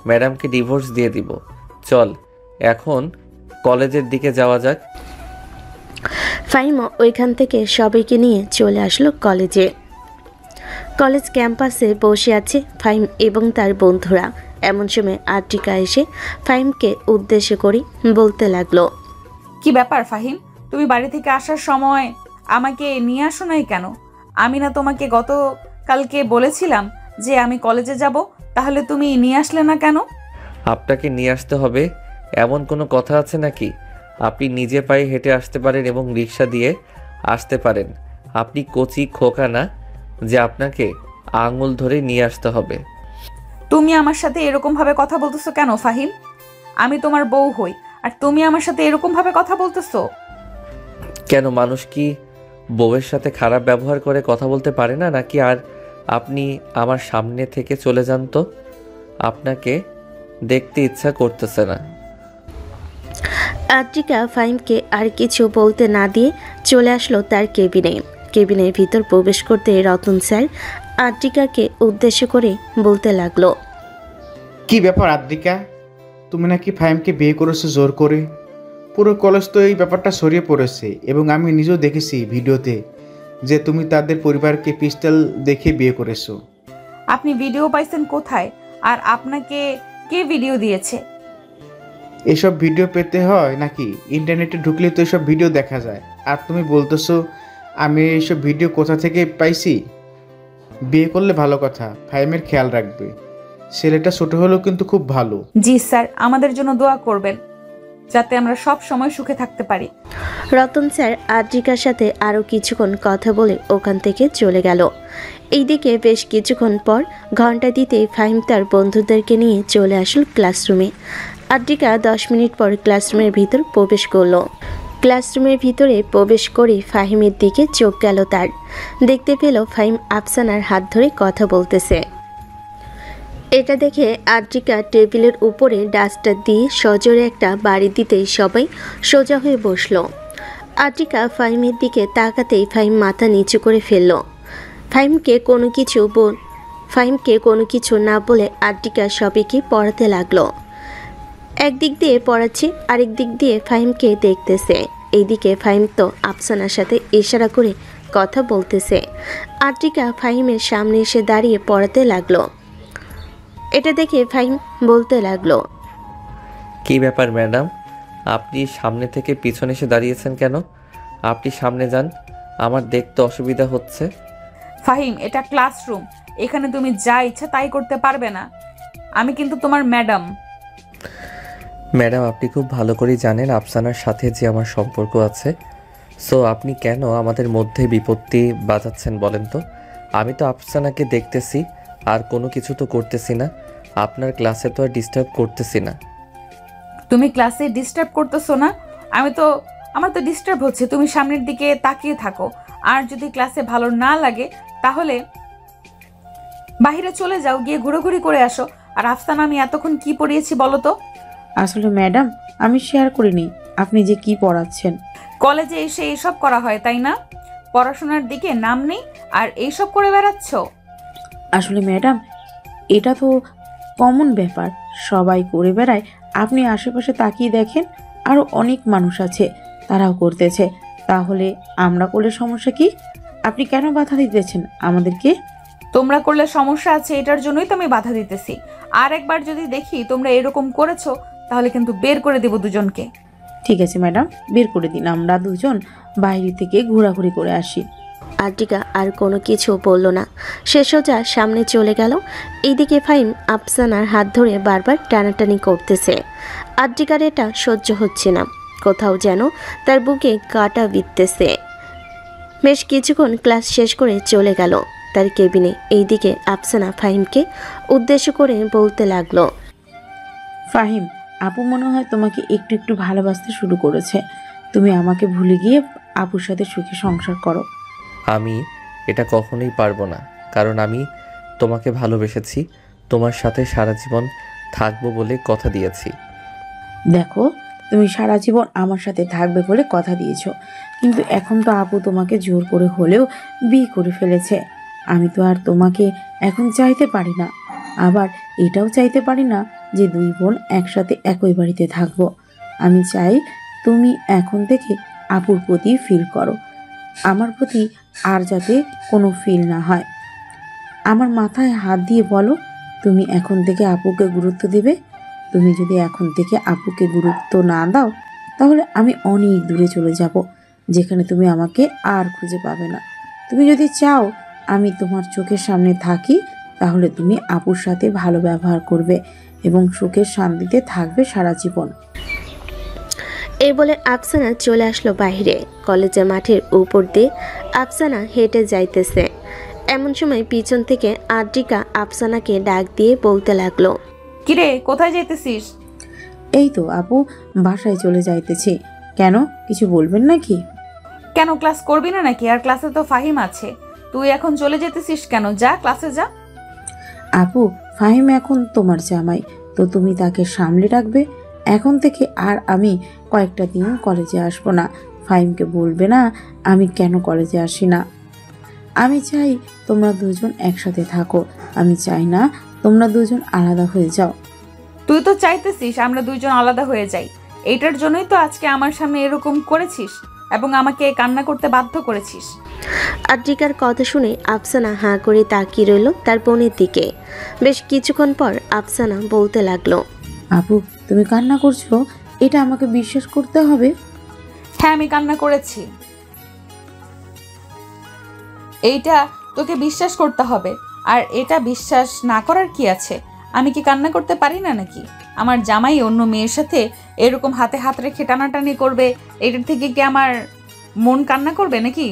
ম্যাডামকে ডিভোর্স দিয়ে দিব। চল এখন কলেজের দিকে যাওয়া যাক। ফাহিমও ওইখান থেকে সবাইকে নিয়ে চলে আসলো কলেজে। কলেজ ক্যাম্পাসে বসে আছে ফাহিম এবং তার বন্ধুরা। এমন সময় আদ্রিকা এসে ফাহিমকে উদ্দেশ্য করে বলতে লাগলো, কি ব্যাপার ফাহিম, তুমি বাড়ি থেকে আসার সময় আমাকে নিয়ে আসো নাই কেন? আমি না তোমাকে গতকালকে বলেছিলাম যে আমি কলেজে যাব, তাহলে তুমি নিয়ে আসলে না কেন? আপনাকে নিয়ে আসতে হবে এমন কোনো কথা আছে নাকি? আপনি নিজে পায়ে হেঁটে আসতে পারেন এবং রিক্সা দিয়ে আসতে পারেন। আপনি কচি খোকা না যে আপনাকে আঙুল ধরে নিয়ে আসতে হবে। তুমি আমার সাথে এরকম ভাবে কথা বলতেছো কেন ফাহিম? আমি তোমার বউ হই, আর তুমি আমার সাথে এরকম ভাবে কথা বলতেছো কেন? মানুষ কি বউয়ের সাথে খারাপ ব্যবহার করে কথা বলতে পারে না নাকি? আর আপনি আমার সামনে থেকে চলে যান তো, আপনাকে দেখতে ইচ্ছা করতেছে না। আদ্রিকা ফাহিমকে আর কিছু বলতে না দিয়ে চলে আসলো তার কেবিনে। কেবিনের ভিতর প্রবেশ করতে রতন স্যার আদ্রিকাকে উদ্দেশ্য করে বলতে লাগলো, কি ব্যাপার আদ্রিকা, তুমি নাকি ফাহিমকে বিয়ে করেছো জোর করে? পুরো কলেজ তো এই ব্যাপারটা ছড়িয়ে পড়েছে, এবং আমি নিজেও দেখেছি ভিডিওতে যে তুমি তাদের পরিবারকে পিস্তল দেখে বিয়ে করেছো। আপনি ভিডিও পাইছেন কোথায়? আর আপনাকে কে ভিডিও দিয়েছে? এসব ভিডিও পেতে হয় নাকি? ইন্টারনেটে ঢুকলে তো এসব ভিডিও দেখা যায়। আর তুমি বলতেছো আমি এইসব ভিডিও কোথা থেকে পাইছি? বিয়ে করলে ভালো কথা, ফাহিমের খেয়াল রাখবে। ছেলেটা ছোট হলেও কিন্তু খুব ভালো। জি স্যার, আমাদের জন্য দোয়া করবেন যাতে আমরা সব সময় সুখে থাকতে পারি। রতন স্যার আদ্রিকার সাথে আরও কিছুক্ষণ কথা বলে ওখান থেকে চলে গেল। এইদিকে বেশ কিছুক্ষণ পর ঘন্টা দিতেই ফাহিম তার বন্ধুদেরকে নিয়ে চলে আসল ক্লাসরুমে। আদ্রিকা 10 মিনিট পর ক্লাসরুমের ভিতর প্রবেশ করলো। ক্লাসরুমের ভিতরে প্রবেশ করে ফাহিমের দিকে চোখ গেল তার। দেখতে পেল ফাহিম আফসানার হাত ধরে কথা বলতেছে। এটা দেখে আদ্রিকা টেবিলের উপরে ডাস্টার দিয়ে সজোরে একটা বাড়ি দিতেই সবাই সোজা হয়ে বসল। আদ্রিকা ফাহিমের দিকে তাকাতেই ফাহিম মাথা নিচু করে ফেলল। ফাহিমকে কোনো কিছু না বলে আদ্রিকা সবাইকে পড়াতে লাগলো। একদিক দিয়ে পড়াচ্ছে, আরেক দিক দিয়ে ফাহিমকে দেখতেছে। এইদিকে ফাহিম তো আফসানার সাথে ইশারা করে কথা বলতেছে। আদ্রিকা ফাহিমের সামনে এসে দাঁড়িয়ে পড়াতে লাগলো। এটা দেখে ফাহিম বলতে লাগলো, কী ব্যাপার ম্যাডাম, আপনি সামনে থেকে পিছনে এসে দাঁড়িয়েছেন কেন? আপনি সামনে যান, আমার দেখতে অসুবিধা হচ্ছে। ফাহিম, এটা ক্লাসরুম, এখানে তুমি যা ইচ্ছা তাই করতে পারবে না। আমি কিন্তু তোমার ম্যাডাম। ম্যাডাম, আপনি খুব ভালো করেই জানেন আফসানার সাথে যে আমার সম্পর্ক আছে। সো আপনি কেন আমাদের মধ্যে বিপত্তি বাজাচ্ছেন বলেন তো? আমি তো আফসানাকে দেখতেছি, আর কোনো কিছু তো করতেছি না। আপনার ক্লাসে তো আর ডিস্টার্ব করতেছি না। তুমি ক্লাসে ডিস্টার্ব করতেছো না? আমার তো ডিস্টার্ব হচ্ছে। তুমি সামনের দিকে তাকিয়ে থাকো, আর যদি ক্লাসে ভালো না লাগে তাহলে বাইরে চলে যাও, গিয়ে ঘোরাঘুরি করে আসো। আর আফসানা, আমি এতক্ষণ কি পড়িয়েছি বলো তো? আসলে ম্যাডাম, আমি শেয়ার করিনি আপনি যে কি পড়াচ্ছেন। কলেজে এসে এইসব করা হয় তাই না? পড়াশোনার দিকে নাম নেই আর এইসব করে বেড়াচ্ছ। আসলে ম্যাডাম, এটা তো কমন ব্যাপার, সবাই করে বেড়ায়। আপনি আশেপাশে তাকিয়ে দেখেন, আরও অনেক মানুষ আছে, তারাও করতেছে। তাহলে আমরা করলে সমস্যা কি? আপনি কেন বাধা দিতেছেন আমাদেরকে? তোমরা করলে সমস্যা আছে, এটার জন্যই তো আমি বাধা দিতেছি। আর একবার যদি দেখি তোমরা এরকম করেছো, তাহলে কিন্তু বের করে দেব দুজনকে। ঠিক আছে ম্যাডাম, বের করে দিন, আমরা দুজন বাইরে থেকে ঘোরাঘুরি করে আসি। আদ্রিকা আর কোনো কিছু বলল না, সে সোজা সামনে চলে গেল। এইদিকে ফাহিম আফসানার হাত ধরে বারবার টানাটানি করতেছে। আদ্রিকার এটা সহ্য হচ্ছে না, কোথাও যেন তার বুকে কাঁটা বিঁধতেছে। বেশ কিছুক্ষণ ক্লাস শেষ করে চলে গেল তার কেবিনে। এইদিকে আফসানা ফাহিমকে উদ্দেশ্য করে বলতে লাগলো, ফাহিম, আপু মনে হয় তোমাকে একটু একটু ভালোবাসতে শুরু করেছে। তুমি আমাকে ভুলে গিয়ে আপুর সাথে সুখে সংসার করো। আমি এটা কখনোই পারবো না, কারণ আমি তোমাকে ভালোবেসেছি, তোমার সাথে সারা জীবন থাকবো বলে কথা দিয়েছি। দেখো, তুমি সারা জীবন আমার সাথে থাকবে বলে কথা দিয়েছো, কিন্তু এখন তো আপু তোমাকে জোর করে হলেও বিয়ে করে ফেলেছে। আমি তো আর তোমাকে এখন চাইতে পারি না, আবার এটাও চাইতে পারি না যে দুই বোন একসাথে একই বাড়িতে থাকবো। আমি চাই তুমি এখন থেকে আপুর প্রতি ফিল করো, আমার প্রতি আর যাতে কোনো ফিল না হয়। আমার মাথায় হাত দিয়ে বলো, তুমি এখন থেকে আপুকে গুরুত্ব দেবে। তুমি যদি এখন থেকে আপুকে গুরুত্ব না দাও, তাহলে আমি অনেক দূরে চলে যাব, যেখানে তুমি আমাকে আর খুঁজে পাবে না। তুমি যদি চাও আমি তোমার চোখের সামনে থাকি, তাহলে তুমি আপুর সাথে ভালো ব্যবহার করবে এবং সুখের শান্তিতে থাকবে সারা জীবন। এই বলে আফসানা চলে আসলো বাইরে। কলেজের মাঠের উপর দিয়ে আফসানা হেঁটে যাইতেছে। এমন সময় পিছন থেকে আদ্রিকা আফসানাকে ডাক দিয়ে বলতে লাগলো, কিরে, কোথায় যাইতেছিস? এই তো আপু, বাসায় চলে যাইতেছি। কেন, কিছু বলবেন নাকি? কেন, ক্লাস করবি না নাকি? আর ক্লাসে তো ফাহিম আছে, তুই এখন চলে যেতেছিস কেন? যা, ক্লাসে যা। আপু, ফাহিম এখন তোমার জামাই, তো তুমি তাকে সামলে রাখবে। এখন থেকে আর আমি কয়েকটা দিন কলেজে আসবো না। ফাহিমকে বলবে না আমি কেন কলেজে আসি না। আমি চাই তোমরা দুজন একসাথে থাকো, আমি চাই না তোমরা দুজন আলাদা হয়ে যাও। তুই তো চাইতেছিস আমরা দুইজন আলাদা হয়ে যাই, এইটার জন্যই তো আজকে আমার সামনে এরকম করেছিস এবং আমাকে কান্না করতে বাধ্য করেছিস। আদ্রিকার কথা শুনে আফসানা হাঁ করে তাকিয়ে রইল তার বোনের দিকে। বেশ কিছুক্ষণ পর আফসানা বলতে লাগলো, আপু, তুমি কান্না করছো, এটা আমাকে বিশ্বাস করতে হবে। হ্যাঁ, আমি কান্না করেছি, এইটা তোকে বিশ্বাস করতে হবে। আর এটা বিশ্বাস না করার কি আছে? আমি কি কান্না করতে পারি না নাকি? আমার জামাই অন্য মেয়ের সাথে এরকম হাতে হাত রেখে টানাটানি করবে, এটার থেকে কি আমার মন কান্না করবে নাকি?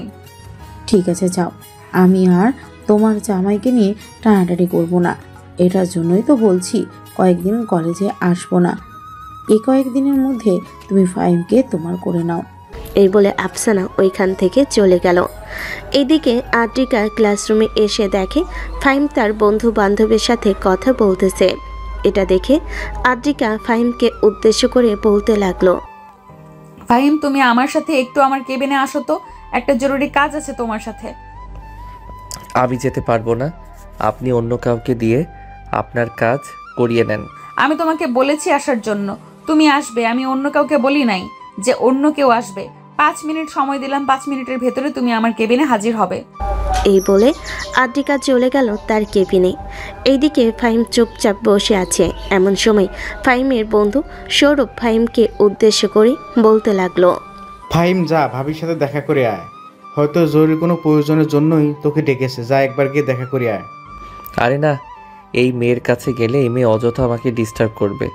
ঠিক আছে, যাও, আমি আর তোমার জামাইকে নিয়ে টানাটানি করবো না। এটার জন্যই তো বলছি কয়েকদিন কলেজে আসবো না। এই কয়েকদিনের মধ্যে তুমি ফাহিমকে তোমার করে নাও। এই বলে আফসানা ওইখান থেকে চলে গেল। এদিকে আদ্রিকা ক্লাসরুমে এসে দেখে ফাহিম তার বন্ধু বান্ধবের সাথে কথা বলতেছে। এটা দেখে আদ্রিকা ফাহিমকে উদ্দেশ্য করে বলতে লাগলো, ফাহিম তুমি আমার সাথে একটু আমার কেবিনে আসো তো, একটা জরুরি কাজ আছে তোমার সাথে। আমি যেতে পারবো না, আপনি অন্য কাউকে দিয়ে আপনার কাজ করিয়ে নেন। আমি তোমাকে বলেছি আসার জন্য, তুমি আসবে, আমি অন্য কাউকে বলি নাই যে অন্য কেউ আসবে। 5 মিনিট সময় দিলাম, 5 মিনিটের ভেতরে তুমি আমার কেবিনে হাজির হবে। এই বলে আদ্রিকা চলে গেল তার কেবিনে। এইদিকে ফাহিম চুপচাপ বসে আছে। এমন সময় ফাহিমের বন্ধু সৌরভ ফাহিমকে উদ্দেশ্য করে বলতে লাগলো, ফাহিম যা, ভাবির সাথে দেখা করে আয়, হয়তো জরুরি কোনো প্রয়োজনের জন্যই তোকে ডেকেছে, যা একবার গিয়ে দেখা করে আয়। আরে না, এই মেয়ের কাছে গেলে এই মেয়ে অযথা আমাকে ডিস্টার্ব করবে,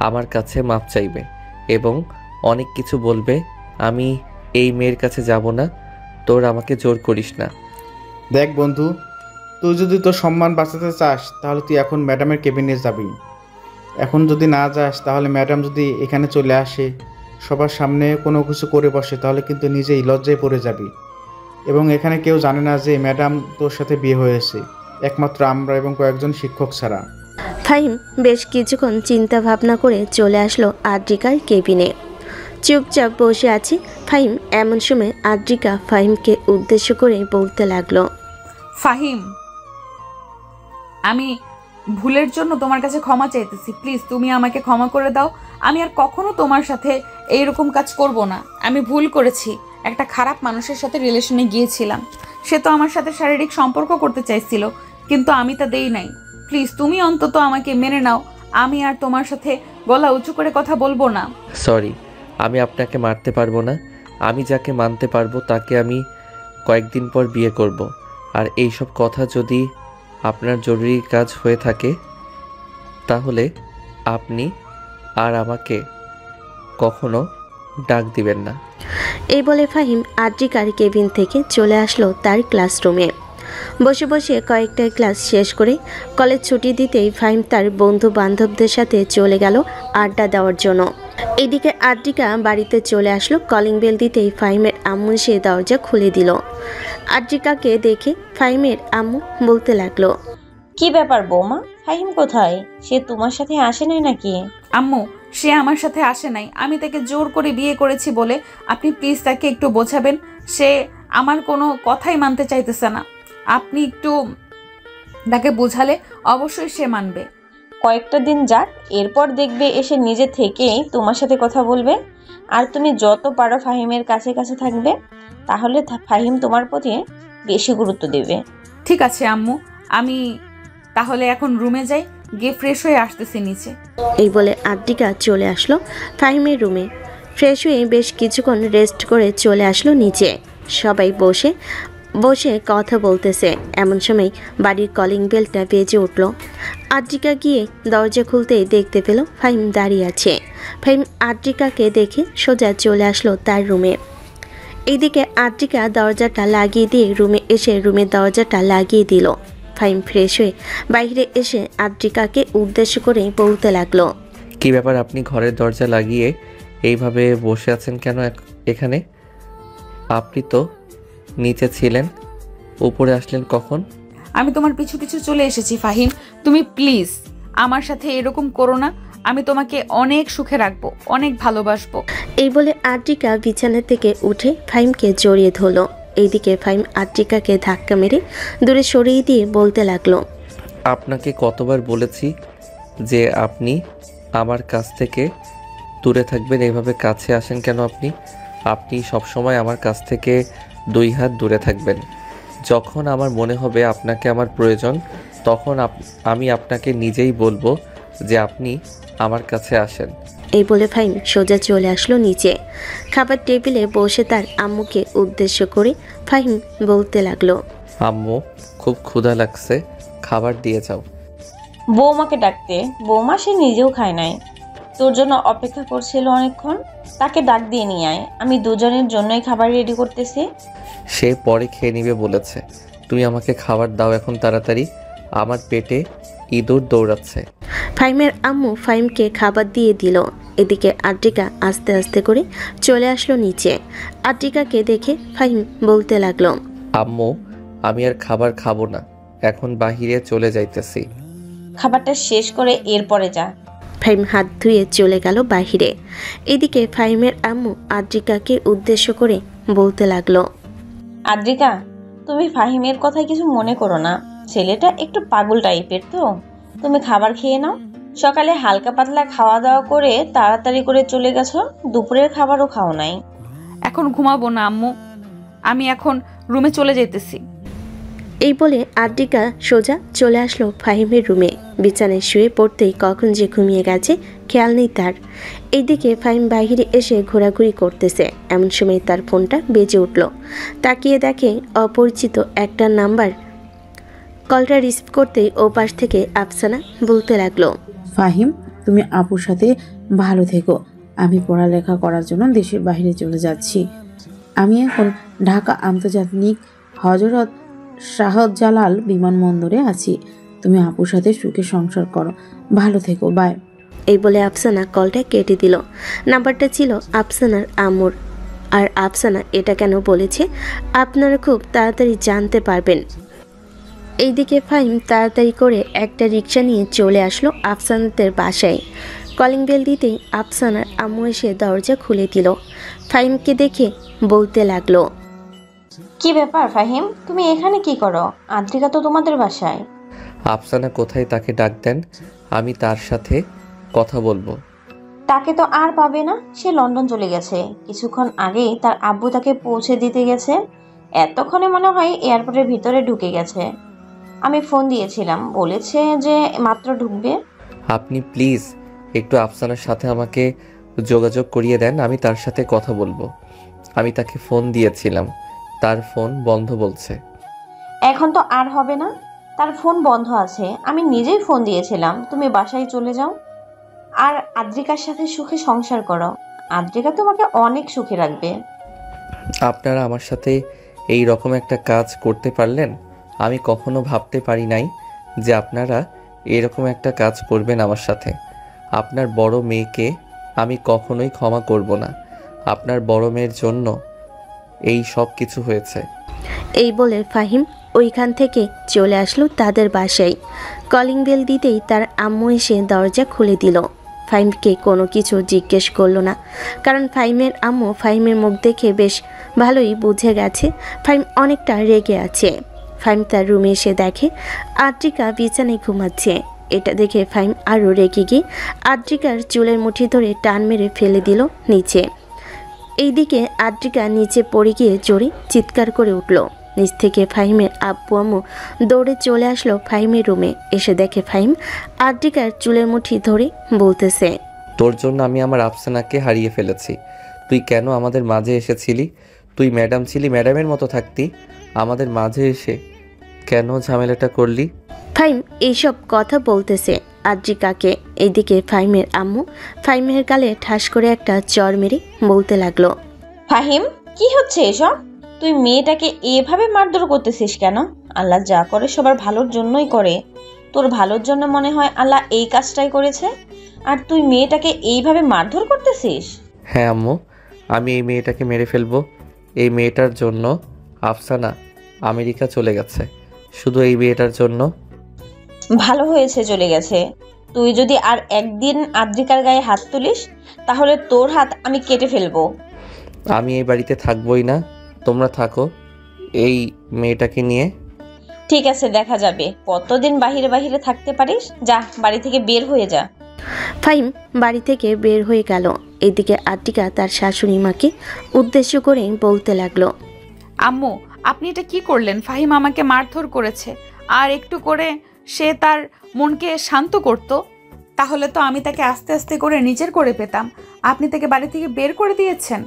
আমার কাছে মাপ চাইবে এবং অনেক কিছু বলবে। আমি এই মেয়ের কাছে যাব না, তোর আমাকে জোর করিস না। দেখ বন্ধু, তুই যদি তোর সম্মান বাঁচাতে চাস তাহলে তুই এখন ম্যাডামের কেবিনে যাবি। এখন যদি না যাস তাহলে ম্যাডাম যদি এখানে চলে আসে, সবার সামনে কোনো কিছু করে বসে, তাহলে কিন্তু নিজেই লজ্জায় পড়ে যাবি। এবং এখানে কেউ জানে না যে ম্যাডাম তোর সাথে বিয়ে হয়েছে, একমাত্র আমরা এবং কয়েকজন শিক্ষক ছাড়া। ফাহিম বেশ কিছুক্ষণ চিন্তা ভাবনা করে চলে আসলো আদ্রিকার কেবিনে। চুপচাপ বসে আছে ফাহিম। এমন সময় আদ্রিকা ফাহিমকে উদ্দেশ্য করে বলতে লাগলো, ফাহিম, আমি ভুলের জন্য তোমার কাছে ক্ষমা চাইতেছি, প্লিজ তুমি আমাকে ক্ষমা করে দাও। আমি আর কখনো তোমার সাথে এইরকম কাজ করব না। আমি ভুল করেছি, একটা খারাপ মানুষের সাথে রিলেশনে গিয়েছিলাম। সে তো আমার সাথে শারীরিক সম্পর্ক করতে চাইছিল, কিন্তু আমি তা দেই নাই। প্লিজ তুমি অন্তত আমাকে মেনে নাও, আমি আর তোমার সাথে গলা উঁচু করে কথা বলবো না। সরি, আমি আপনাকে মারতে পারবো না। আমি যাকে মানতে পারবো তাকে আমি কয়েকদিন পর বিয়ে করব। আর এইসব কথা যদি আপনার জরুরি কাজ হয়ে থাকে তাহলে আপনি আর আমাকে কখনো ডাক দিবেন না। এই বলে ফাহিম আদ্রিকার কেবিন থেকে চলে আসলো তার ক্লাসরুমে। বসে বসে কয়েকটা ক্লাস শেষ করে কলেজ ছুটি দিতেই ফাহিম তার বন্ধু বান্ধবদের সাথে চলে গেল আড্ডা দেওয়ার জন্য। এদিকে আদ্রিকা বাড়িতে চলে আসলো। কলিং বেল দিতেই ফাহিমের আম্মু সে দরজা খুলে দিল। আদ্রিকাকে দেখে ফাহিমের আম্মু বলতে লাগলো, কি ব্যাপার বৌমা, ফাহিম কোথায়? সে তোমার সাথে আসে নাই নাকি? আম্মু, সে আমার সাথে আসে নাই, আমি তাকে জোর করে বিয়ে করেছি বলে আপনি প্লিজ তাকে একটু বোঝাবেন। সে আমার কোনো কথাই মানতে চাইতেছে না, আপনি একটু তাকে বোঝালে অবশ্যই সে মানবে। কয়েকটা দিন যাক, এরপর দেখবে এসে নিজে থেকেই তোমার সাথে কথা বলবে। আর তুমি যত পারো ফাহিমের কাছে কাছে থাকবে, তাহলে ফাহিম তোমার প্রতি বেশি গুরুত্ব দেবে। ঠিক আছে আম্মু, আমি তাহলে এখন রুমে যাই, গিয়ে ফ্রেশ হয়ে আসতেছি নিচে। এই বলে আদ্রিকা চলে আসলো ফাহিমের রুমে। ফ্রেশ হয়ে বেশ কিছুক্ষণ রেস্ট করে চলে আসলো নিচে। সবাই বসে বসে কথা বলতেছে। এমন সময় বাড়ির কলিং বেলটা বেজে উঠল। আদ্রিকা গিয়ে দরজা খুলতেই দেখতে পেল ফাহিম দাঁড়িয়ে আছে। ফাহিম আদ্রিকাকে দেখে সোজা চলে আসলো তার রুমে। এইদিকে আদ্রিকা দরজাটা লাগিয়ে দিয়ে রুমে এসে রুমের দরজাটা লাগিয়ে দিল। ফাহিম ফ্রেশ হয়ে বাইরে এসে আদ্রিকাকে উদ্দেশ্য করে বলতে লাগলো, কি ব্যাপার, আপনি ঘরের দরজা লাগিয়ে এইভাবে বসে আছেন কেন এখানে? আপনি তো নিচে ছিলেন, উপরে আসলেন কখন? আমি তোমার পিছু পিছু চলে এসেছি ফাহিম, তুমি প্লিজ আমার সাথে এরকম করো না। আমি তোমাকে অনেক সুখে রাখবো, অনেক ভালোবাসবো। এই বলে আদ্রিকা বিছানা থেকে উঠে ফাহিমকে জড়িয়ে ধরলো। এইদিকে ফাহিম আদ্রিকাকে ধাক্কা মেরে দূরে সরিয়ে দিয়ে বলতে লাগলো, আপনাকে কতবার বলেছি যে আপনি আমার কাছ থেকে দূরে থাকবেন, এইভাবে কাছে আসেন কেন আপনি? আপনি সবসময় আমার কাছ থেকে 2 হাত দূরে থাকবেন। যখন আমার মনে হবে আপনাকে আমার প্রয়োজন, তখন আমি আপনাকে নিজেই বলবো যে আপনি আমার কাছে আসেন। এই বলে ফাহিম সোজা চলে আসলো নিচে। খাবার টেবিলে বসে তার আম্মুকে উদ্দেশ্য করে ফাহিম বলতে লাগলো, আম্মু, খুব ক্ষুধা লাগছে, খাবার দিয়ে যাও। বৌমাকে ডাকতে, বৌমা সে নিজেও খায় নাই, তোর জন্য অপেক্ষা করছিল অনেকক্ষণ, তাকে ডাক দিয়ে নিয়ে আয়, আমি দুজনের জন্যই খাবার রেডি করতেছি। সে পরে খেয়ে নিবে বলেছে। তুমি আমাকে খাবার দাও এখন তাড়াতাড়ি, আমার পেটে ইঁদুর দৌড়াচ্ছে। ফাহিমের আম্মু ফাহিমকে খাবার দিয়ে দিল। এদিকে আদ্রিকা আস্তে আস্তে করে চলে আসলো নিচে। আদ্রিকাকে দেখে ফাহিম বলতে লাগলো, আম্মু আমি আর খাবার খাবো না, এখন বাহিরে চলে যাইতেছি। খাবারটা শেষ করে এরপরে যা। ফাহিম হাত ধুয়ে চলে গেল বাহিরে। এদিকে ফাহিমের আম্মু আদ্রিকাকে উদ্দেশ্য করে বলতে লাগলো, আদ্রিকা, তুমি ফাহিমের কথায় কিছু মনে করো না, ছেলেটা একটু পাগল টাইপের, তো তুমি খাবার খেয়ে নাও। সকালে হালকা পাতলা খাওয়া দাওয়া করে তাড়াতাড়ি করে চলে গেছো, দুপুরের খাবারও খাও নাই। এখন ঘুমাবো না আম্মু, আমি এখন রুমে চলে যেতেছি। এই বলে আদ্রিকা সোজা চলে আসলো ফাহিমের রুমে। বিছানায় শুয়ে পড়তেই কখন যে ঘুমিয়ে গেছে খেয়াল নেই তার। এইদিকে ফাহিম বাহিরে এসে ঘোরাঘুরি করতেছে। এমন সময় তার ফোনটা বেজে উঠল। তাকিয়ে দেখে অপরিচিত একটা নাম্বার। কলটা রিসিভ করতেই ও পাশ থেকে আফসানা বলতে লাগলো, ফাহিম, তুমি আপুর সাথে ভালো থেকো। আমি পড়ালেখা করার জন্য দেশের বাইরে চলে যাচ্ছি। আমি এখন ঢাকা আন্তর্জাতিক হজরত শাহজালাল বিমানবন্দরে আছি। তুমি আপুর সাথে সুখে সংসার করো, ভালো থেকো, বাই। এই বলে আফসানা কলটা কেটে দিল। নাম্বারটা ছিল আফসানার আম্মুর। আর আফসানা এটা কেন বলেছে আপনারা খুব তাড়াতাড়ি জানতে পারবেন। এইদিকে ফাহিম তাড়াতাড়ি করে একটা রিক্সা নিয়ে চলে আসলো আফসানাদের বাসায়। কলিং বেল দিতেই আফসানার আম্মু এসে দরজা খুলে দিল। ফাহিমকে দেখে বলতে লাগলো, কি ব্যাপার ফাহিম, তুমি এখানে কি করো? আদ্রিকা তো তোমাদের বাসায়। আফসানা কোথায় তাকে ডাক দেন, আমি তার সাথে কথা বলবো। তাকে তো আর পাবে না, সে লন্ডন চলে গেছে। কিছুক্ষণ আগেই তার আব্বু তাকে পৌঁছে দিতে গেছে। এতক্ষণে মনে হয় এয়ারপোর্টের ভিতরে ঢুকে গেছে। আমি ফোন দিয়েছিলাম, বলেছে যে মাত্র ঢুকবে। আপনি প্লিজ একটু আফসানার সাথে আমাকে যোগাযোগ করিয়ে দেন, আমি তার সাথে কথা বলবো। আমি তাকে ফোন দিয়েছিলাম, তার ফোন বন্ধ বলছে। এখন তো আর হবে না, তার ফোন বন্ধ আছে। আমি নিজেই ফোন দিয়েছিলাম, তুমি বাসায় চলে যাও আর আদ্রিকার সাথে সুখে সংসার করো। আদ্রিকা তোমাকে অনেক সুখে রাখবে। আপনারা আমার সাথে এই রকম একটা কাজ করতে পারলেন, আমি কখনো ভাবতে পারি নাই যে আপনারা এরকম একটা কাজ করবেন আমার সাথে। আপনার বড় মেয়েকে আমি কখনোই ক্ষমা করব না। আপনার বড় মেয়ের জন্য এই সব কিছু হয়েছে। এই বলে ফাহিম ওইখান থেকে চলে আসলো তাদের বাসায়। কলিং বেল দিতেই তার আম্মু এসে দরজা খুলে দিল। ফাহিমকে কোনো কিছু জিজ্ঞেস করলো না, কারণ ফাহিমের আম্মু ফাহিমের মুখ দেখে বেশ ভালোই বুঝে গেছে ফাহিম অনেকটা রেগে আছে। ফাহিম তার রুমে এসে দেখে আদ্রিকা বিছানায় ঘুমাচ্ছে। এটা দেখে ফাহিম আরও রেগে গিয়ে আদ্রিকার চুলের মুঠি ধরে টান মেরে ফেলে দিল নিচে। এইদিকে আদ্রিকা নিচে পড়ে গিয়ে জোরে চিৎকার করে উঠল। নিচ থেকে ফাহিমের আব্বু আম্মু দৌড়ে চলে আসলো ফাহিমের রুমে। এসে দেখে ফাহিম আদ্রিকার চুলের মুঠি ধরে বলতেছে, তোর জন্য আমি আমার আফসানাকে হারিয়ে ফেলেছি। তুই কেন আমাদের মাঝে এসেছিলি? তুই ম্যাডাম ছিলি, ম্যাডামের মতো থাকতি, আমাদের মাঝে এসে কেন ঝামেলাটা করলি? ফাহিম এইসব কথা বলতেছে আদ্রিকাকে। এইদিকে ফাহিমের আম্মু ফাহিমের গালে ঠাস করে একটা চড় মেরে বলতে লাগলো, ফাহিম, কি হচ্ছে এসব? তুই মেয়েটাকে এভাবে মারধর করতেছিস কেন? আল্লাহ যা করে সবার ভালোর জন্যই করে। তোর ভালোর জন্য মনে হয় আল্লাহ এই কাজটাই করেছে, আর তুই মেয়েটাকে এইভাবে মারধর করতেছিস? হ্যাঁ আম্মু, আমি এই মেয়েটাকে মেরে ফেলবো। এই মেয়েটার জন্য আফসানা আমেরিকা চলে গেছে, শুধু এই মেয়েটার জন্য। ভালো হয়েছে চলে গেছে। তুই যদি আর একদিন আদ্রিকার গায়ে হাত তুলিস তাহলে তোর হাত আমি কেটে ফেলবো। আমি এই বাড়িতে থাকবোই না, তোমরা থাকো এই মেয়েটাকে নিয়ে। ঠিক আছে, দেখা যাবে কতদিন বাহিরে বাহিরে থাকতে পারিস। যা, বাড়ি থেকে বের হয়ে যা। ফাহিম বাড়ি থেকে বের হয়ে গেল। এদিকে আদ্রিকা তার শাশুড়ি মাকে উদ্দেশ্য করে বলতে লাগলো, আম্মু, আপনি এটা কি করলেন? ফাহিম আমাকে মারধর করেছে, আর একটু করে সে তার মনকে শান্ত করত, তাহলে তো আমি তাকে আস্তে আস্তে করে নিজের করে পেতাম। আপনি তাকে বাড়ি থেকে বের করে দিয়েছেন।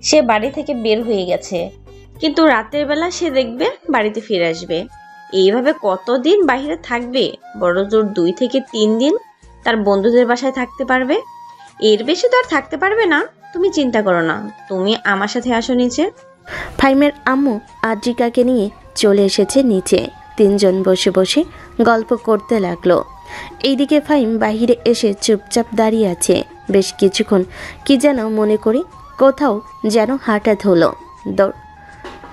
সে বাড়ি থেকে বের হয়ে গেছে, কিন্তু রাতের বেলা সে দেখবে বাড়িতে ফিরে আসবে। এইভাবে কতদিন বাইরে থাকবে? বড় জোর 2 থেকে 3 দিন তার বন্ধুদের বাসায় থাকতে পারবে। এর বেশি তো আর থাকতে পারবে না। তুমি চিন্তা করো না, তুমি আমার সাথে আসো নিচে। ফাহিমের আম্মু আদ্রিকাকে নিয়ে চলে এসেছে নিচে। তিনজন বসে বসে গল্প করতে লাগলো। এইদিকে ফাহিম বাহিরে এসে চুপচাপ দাঁড়িয়ে আছে। বেশ কিছুক্ষণ কি যেন মনে করে কোথাও যেন হঠাৎ হলো।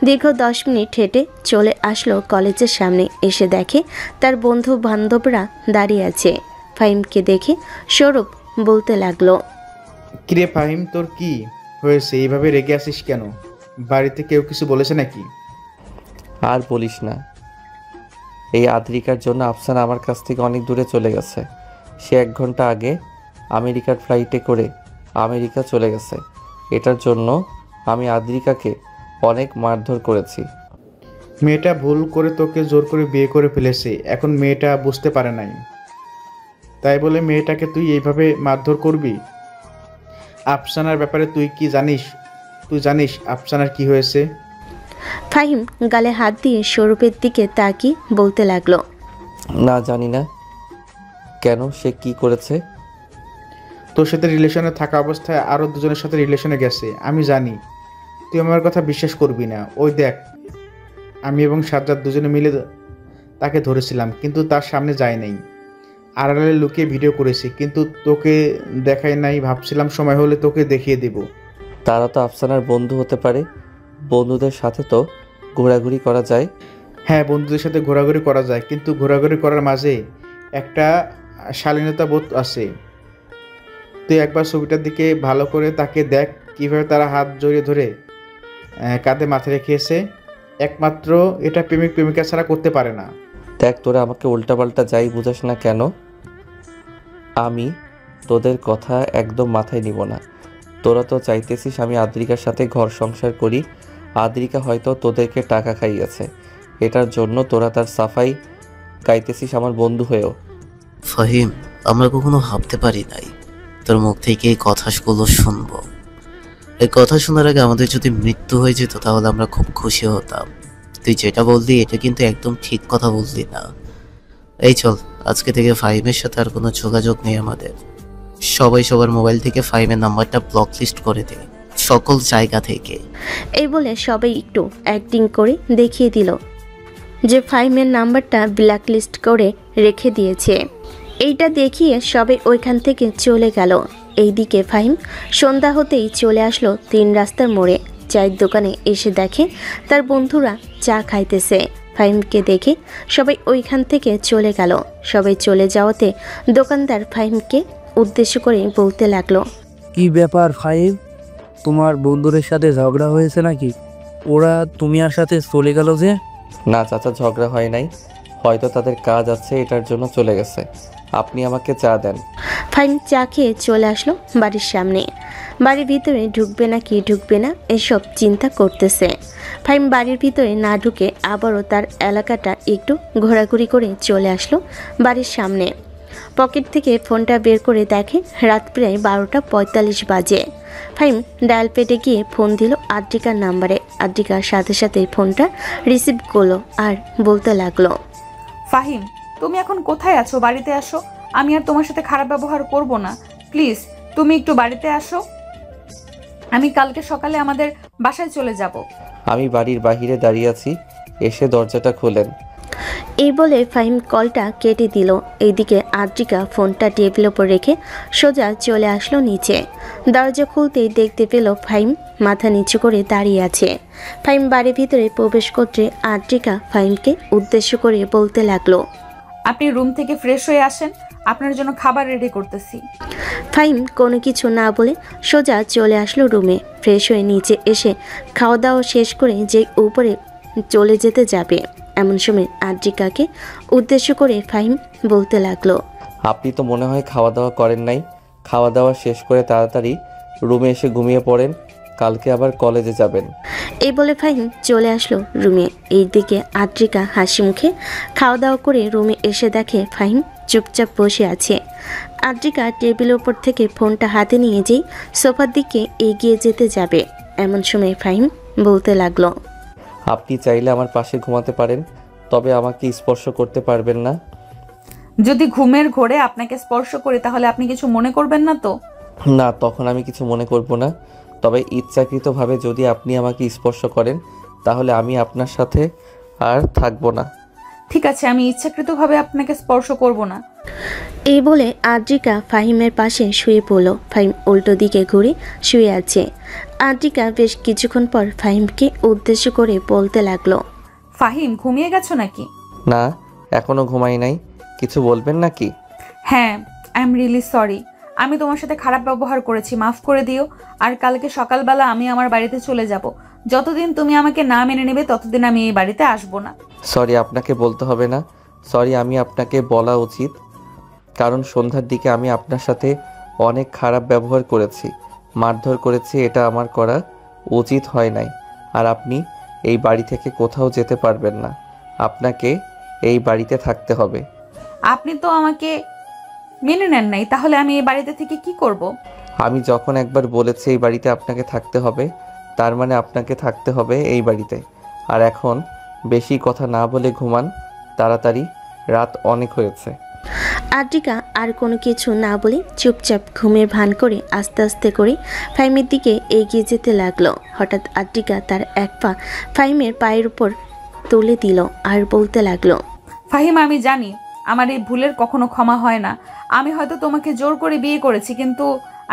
দীর্ঘ 10 মিনিট হেঁটে চলে আসলো কলেজের সামনে। এসে দেখে তার বন্ধু বান্ধবরা দাঁড়িয়ে আছে। ফাহিমকে দেখে সৌরভ বলতে লাগলো, কিরে ফাহিম, তোর কি হয়েছে? এইভাবে রেগে আসিস কেন? বাড়িতে কেউ কিছু বলেছে নাকি? আর বলিস না, এই আদ্রিকার জন্য আফসানা আমার কাছ থেকে অনেক দূরে চলে গেছে। সে 1 ঘন্টা আগে আমেরিকার ফ্লাইটে করে আমেরিকা চলে গেছে। এটার জন্য আমি আদ্রিকাকে অনেক মারধর করেছি। মেয়েটা ভুল করে তোকে জোর করে বিয়ে করে ফেলেছে। এখন মেয়েটা বুঝতে পারে নাই, তাই বলে মেয়েটাকে তুই এইভাবে মারধর করবি? আফসানার ব্যাপারে তুই কি জানিস? তুই জানিস আফসানার কি হয়েছে? ফাহিম গালে হাত দিয়ে সৌরভের দিকে তাকিয়ে বলতে লাগলো, না, জানি না। কেন, সে কি করেছে? তোর সাথে রিলেশনে থাকা অবস্থায় আরও দুজনের সাথে রিলেশনে গেছে। আমি জানি তুই আমার কথা বিশ্বাস করবি না। ওই দেখ, আমি এবং সাজ্জাদ দুজনে মিলে তাকে ধরেছিলাম, কিন্তু তার সামনে যায় নাই। আড়ালে লুকিয়ে ভিডিও করেছি, কিন্তু তোকে দেখাই নাই। ভাবছিলাম সময় হলে তোকে দেখিয়ে দেব। তারা তো আফসানার বন্ধু হতে পারে। বন্ধুদের সাথে তো ঘোরাঘুরি করা যায়। হ্যাঁ, বন্ধুদের সাথে ঘোরাঘুরি করা যায়, কিন্তু ঘোরাঘুরি করার মাঝে একটা শালীনতা বোধ আছে। তুই একবার ছবিটার দিকে ভালো করে তাকে দেখ, কীভাবে তারা হাত জড়িয়ে ধরে কাঁধে মাথা রেখেছে। একমাত্র এটা প্রেমিক প্রেমিকা ছাড়া করতে পারে না। দেখ, তোরা আমাকে উল্টাপাল্টা যাই বুঝাস না কেন, আমি তোদের কথা একদম মাথায় নিব না। তোরা তো চাইতেছিস আমি আদ্রিকার সাথে ঘর সংসার করি। আদ্রিকা হয়তো তোদেরকে টাকা খাইয়েছে, এটার জন্য তোরা তার সাফাই গাইতেছিস আমার বন্ধু হয়েও। ফাহিম, আমরা কখনো ভাবতে পারি নাই তোর মুখ থেকে এই কথাগুলো শুনবো। এই কথা শোনার আগে আমাদের যদি মৃত্যু হয়ে যেত তাহলে আমরা খুব খুশি হতাম। তুই যেটা বললি এটা কিন্তু একদম ঠিক কথা বললি না। এই চল, আজকে থেকে ফাহিমের সাথে আর কোনো যোগাযোগ নেই আমাদের। সবাই সবার মোবাইল থেকে ফাহিমের নাম্বারটা ব্লক লিস্ট করে দে, সকল জায়গা থেকে। এই বলে সবাই একটু অ্যাক্টিং করে দেখিয়ে দিল যে ফাহিমের নাম্বারটা ব্ল্যাক লিস্ট করে রেখে দিয়েছে। এইটা দেখিয়ে সবাই ওইখান থেকে চলে গেল। এইদিকে ফাহিম সন্ধ্যা হতেই চলে আসলো 3 রাস্তার মোড়ে। চায়ের দোকানে এসে দেখে তার বন্ধুরা চা খাইতেছে। ফাহিমকে দেখে সবাই ওইখান থেকে চলে গেল। সবাই চলে যাওয়াতে দোকানদার ফাহিমকে উদ্দেশ্য করে বলতে লাগলো, কি ব্যাপার ফাহিম, তোমার বন্ধুদের সাথে ঝগড়া হয়েছে নাকি? ওরা তুমি আর সাথে চলে গেল যে? না চাচা, ঝগড়া হয় নাই, হয়তো তাদের কাজ আছে এটার জন্য চলে গেছে। আপনি আমাকে চা দেন। ফাহিম চা খেয়ে চলে আসলো বাড়ির সামনে। বাড়ির ভিতরে ঢুকবে না কি ঢুকবে না এসব চিন্তা করতেছে। ফাহিম বাড়ির ভিতরে না ঢুকে আবারও তার এলাকাটা একটু ঘোরাঘুরি করে চলে আসলো বাড়ির সামনে। পকেট থেকে ফোনটা বের করে দেখে রাত প্রায় 12:45 বাজে। ফাহিম ডায়াল পেটে গিয়ে ফোন দিল আদ্রিকার নাম্বারে। আদ্রিকার সাথে সাথে ফোনটা রিসিভ করলো আর বলতে লাগলো, ফাহিম, তুমি এখন কোথায় আছো? বাড়িতে আসো। আমি আর তোমার সাথে খারাপ ব্যবহার করব না। প্লিজ তুমি একটু বাড়িতে আসো। আমি কালকে সকালে আমাদের বাসায় চলে যাব। আমি বাড়ির বাহিরে দাঁড়িয়ে আছি, এসে দরজাটা খোলেন। এই বলে ফাহিম কলটা কেটে দিল। এইদিকে আদ্রিকা ফোনটা টেবিলের ওপর রেখে সোজা চলে আসলো নিচে। দরজা খুলতেই দেখতে পেল ফাহিম মাথা নিচু করে দাঁড়িয়ে আছে। ফাহিম বাড়ির ভিতরে প্রবেশ করতে আদ্রিকা ফাহিমকে উদ্দেশ্য করে বলতে লাগলো, আপনি রুম থেকে ফ্রেশ হয়ে আসেন, আপনার জন্য খাবার রেডি করতেছি। ফাহিম কোনো কিছু না বলে সোজা চলে আসলো রুমে। ফ্রেশ হয়ে নিচে এসে খাওয়া দাওয়া শেষ করে যে উপরে চলে যেতে যাবে, এমন সময় আদ্রিকাকে উদ্দেশ্য করে ফাহিম বলতে লাগলো, আপনি তো মনে হয় খাওয়া দাওয়া করেন নাই। খাওয়া দাওয়া শেষ করে তাড়াতাড়ি রুমে এসে ঘুমিয়ে পড়েন, কালকে আবার কলেজে যাবেন। এই বলে ফাহিম চলে আসলো রুমে। এইদিকে আদ্রিকা হাসি মুখে খাওয়া দাওয়া করে রুমে এসে দেখে ফাহিম চুপচাপ বসে আছে। আদ্রিকা টেবিলের উপর থেকে ফোনটা হাতে নিয়ে যেই সোফার দিকে এগিয়ে যেতে যাবে, এমন সময় ফাহিম বলতে লাগলো, আপনি চাইলে আমার পাশে ঘুমাতে পারেন, তবে আমাকে স্পর্শ করতে পারবেন না। যদি ঘুমের ঘোরে আপনাকে স্পর্শ করে তাহলে আপনি কিছু মনে করবেন না তো? না, তখন আমি কিছু মনে করব না। তবে ইচ্ছাকৃতভাবে যদি আপনি আমাকে স্পর্শ করেন তাহলে আমি আপনার সাথে আর থাকবো না। ঠিক আছে, আমি ইচ্ছাকৃতভাবে আপনাকে স্পর্শ করব না। এই বলে আদ্রিকা ফাহিমের পাশে শুয়ে পড়ল। ফাহিম উল্টো দিকে ঘুরে শুয়ে আছে। আদ্রিকা বেশ কিছুক্ষণ পর ফাহিমকে উদ্দেশ্য করে বলতে লাগলো, ফাহিম, ঘুমিয়ে গেছো নাকি? না, এখনো ঘুমাই নাই। কিছু বলবেন নাকি? হ্যাঁ, আই এম রিয়েলি সরি। আমি তোমার সাথে খারাপ ব্যবহার করেছি, মাফ করে দিও। আর কালকে সকালবেলা আমি আমার বাড়িতে চলে যাব। যতদিন তুমি আমাকে না মেনে নেবে ততদিন আমি এই বাড়িতে আসবো না। সরি, আপনাকে বলতে হবে না। সরি, আমি আপনাকে বলা উচিত, কারণ সন্ধ্যার দিকে আমি আপনার সাথে অনেক খারাপ ব্যবহার করেছি, মারধর করেছি। এটা আমার করা উচিত হয় নাই। আর আপনি এই বাড়ি থেকে কোথাও যেতে পারবেন না। আপনাকে এই বাড়িতে থাকতে হবে। আপনি তো আমাকে মেনে নেন নাই, তাহলে আমি এই বাড়িতে থেকে কি করব? আমি যখন একবার বলেছি এই বাড়িতে আপনাকে থাকতে হবে, তার মানে আপনাকে থাকতে হবে এই বাড়িতে। আর এখন বেশি কথা না বলে ঘুমান তাড়াতাড়ি, রাত অনেক হয়েছে। আদ্রিকা আর কোনো কিছু না বলে চুপচাপ ঘুমের ভান করে আস্তে আস্তে করে ফাহিমের দিকে এগিয়ে যেতে লাগলো। হঠাৎ আদ্রিকা তার এক পা ফাহিমের পায়ের উপর তুলে দিল আর বলতে লাগলো, ফাহিম, আমি জানি আমার এই ভুলের কখনো ক্ষমা হয় না। আমি হয়তো তোমাকে জোর করে বিয়ে করেছি, কিন্তু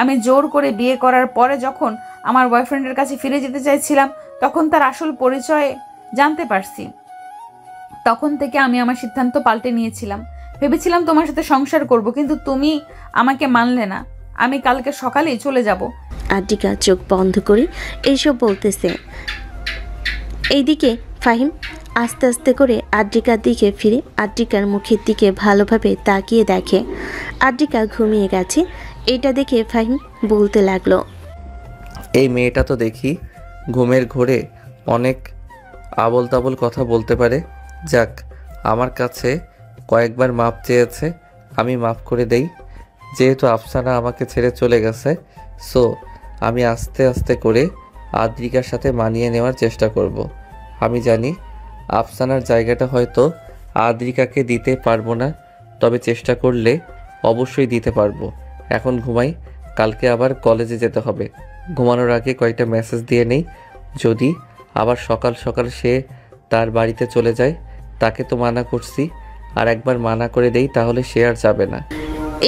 আমি জোর করে বিয়ে করার পরে যখন আমার বয়ফ্রেন্ডের কাছে ফিরে যেতে চাইছিলাম, তখন তার আসল পরিচয় জানতে পারছি। তখন থেকে আমি আমার সিদ্ধান্ত পাল্টে নিয়েছিলাম। ভেবেছিলাম তোমার সাথে সংসার করব, কিন্তু তুমি আমাকে মানলে না। আমি কালকে সকালেই চলে যাব। আদ্রিকা চোখ বন্ধ করে এইসব বলতেছে। এইদিকে ফাহিম আস্তে আস্তে করে আদ্রিকার দিকে ফিরে আদ্রিকার মুখের দিকে ভালোভাবে তাকিয়ে দেখে আদ্রিকা ঘুমিয়ে গেছে। এটা দেখে ফাহিম বলতে লাগলো, এই মেয়েটা তো দেখি ঘুমের ঘোরে অনেক আবল তাবল কথা বলতে পারে। যাক, আমার কাছে কয়েকবার মাপ চেয়েছে, আমি মাফ করে দেই। যেহেতু আফসানা আমাকে ছেড়ে চলে গেছে, সো আমি আস্তে আস্তে করে আদ্রিকার সাথে মানিয়ে নেওয়ার চেষ্টা করব। আমি জানি আফসানার জায়গাটা হয়তো আদ্রিকাকে দিতে পারবো না, তবে চেষ্টা করলে অবশ্যই দিতে পারবো। এখন ঘুমাই, কালকে আবার কলেজে যেতে হবে। ঘুমানোর আগে কয়েকটা মেসেজ দিয়ে নেই, যদি আবার সকাল সকাল সে তার বাড়িতে চলে যায়। তাকে তো মানা করছি, আর একবার মানা করে দেই, তাহলে সে আর যাবে না।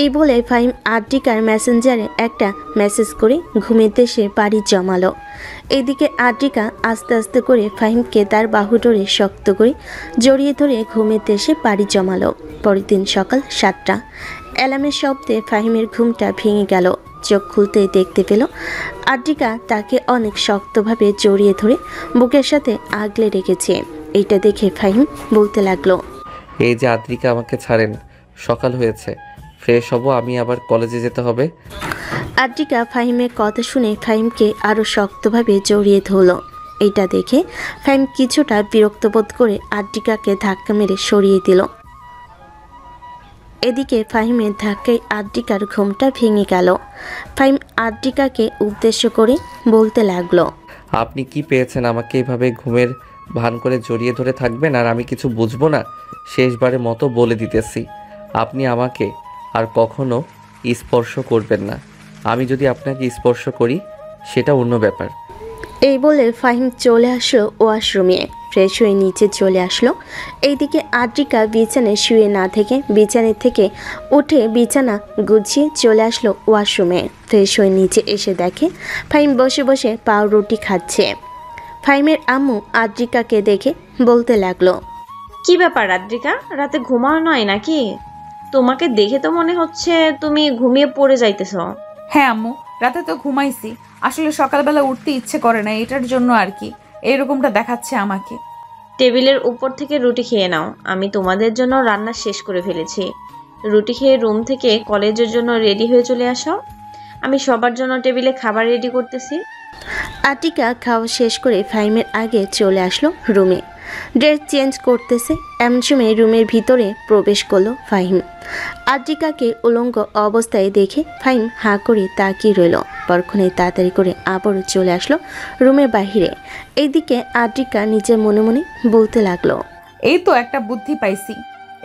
এই বলে ফাহিম আদ্রিকার মেসেঞ্জারে একটা মেসেজ করে ঘুমের দেশে বাড়ি জমালো। এদিকে আদ্রিকা আস্তে আস্তে করে ফাহিমকে তার বাহু ধরে শক্ত করে জড়িয়ে ধরে ঘুমের দেশে বাড়ি জমালো। পরের দিন সকাল 7টা। অ্যালার্মের শব্দে ফাহিমের ঘুমটা ভেঙে গেল। চোখ খুলতেই দেখতে পেল আদ্রিকা তাকে অনেক শক্তভাবে জড়িয়ে ধরে বুকের সাথে আগলে রেখেছে। এইটা দেখে ফাহিম বলতে লাগলো, এই যে আদ্রিকা, আমাকে ছাড়েন, সকাল হয়েছে, ফ্রেশ হব, আমি আবার কলেজে যেতে হবে। আদ্রিকা ফাহিমের কথা শুনে ফাহিমকে আরও শক্তভাবে জড়িয়ে ধরল। এইটা দেখে ফাহিম কিছুটা বিরক্ত বোধ করে আদ্রিকাকে ধাক্কা মেরে সরিয়ে দিল। এদিকে ফাহিমের ধাক্কায় আদ্রিকার ঘুমটা ভেঙে গেল। ফাহিম আদ্রিকাকে উদ্দেশ্য করে বলতে লাগলো, আপনি কি পেয়েছেন আমাকে এভাবে ঘুমের ভান করে জড়িয়ে ধরে থাকবেন আর আমি কিছু বুঝবো না? শেষবারের মতো বলে দিতেছি, আপনি আমাকে আর কখনো স্পর্শ করবেন না। আমি যদি আপনাকে স্পর্শ করি সেটা অন্য ব্যাপার। এই বলে ফাহিম চলে আসলো ওয়াশরুমে। ফ্রেশ হয়ে নিচে চলে আসলো। এইদিকে আদ্রিকা বিছানায় শুয়ে না থেকে বিছানা থেকে উঠে বিছানা গুছিয়ে চলে আসলো ওয়াশরুমে। ফ্রেশ হয়ে নিচে এসে দেখে ফাহিম বসে বসে পাউরুটি খাচ্ছে। ফাহিমের আম্মু আদ্রিকাকে দেখে বলতে লাগলো, কি ব্যাপার আদ্রিকা, রাতে ঘুমাও নয় নাকি? তোমাকে দেখে তো মনে হচ্ছে তুমি ঘুমিয়ে পড়ে যাইতেছ। হ্যাঁ আম্মু, রাতে তো ঘুমাইছি, আসলে সকালবেলা উঠতে ইচ্ছে করে না, এটার জন্য আর কি এইরকমটা দেখাচ্ছে আমাকে। টেবিলের উপর থেকে রুটি খেয়ে নাও, আমি তোমাদের জন্য রান্না শেষ করে ফেলেছি। রুটি খেয়ে রুম থেকে কলেজের জন্য রেডি হয়ে চলে আসো, আমি সবার জন্য টেবিলে খাবার রেডি করতেছি। আদ্রিকা খাওয়া শেষ করে ফাহিমের আগে চলে আসলো রুমে। ড্রেস চেঞ্জ করতেছে, এমন সময় রুমের ভিতরে প্রবেশ করলো ফাহিম। আদ্রিকাকে উলঙ্গ অবস্থায় দেখে ফাহিম হাঁ করে তাকিয়ে রইল। পরক্ষণে তাড়াতাড়ি করে আবারও চলে আসলো রুমের বাহিরে। এইদিকে আদ্রিকা নিজের মনে মনে বলতে লাগলো, এই তো একটা বুদ্ধি পাইছি,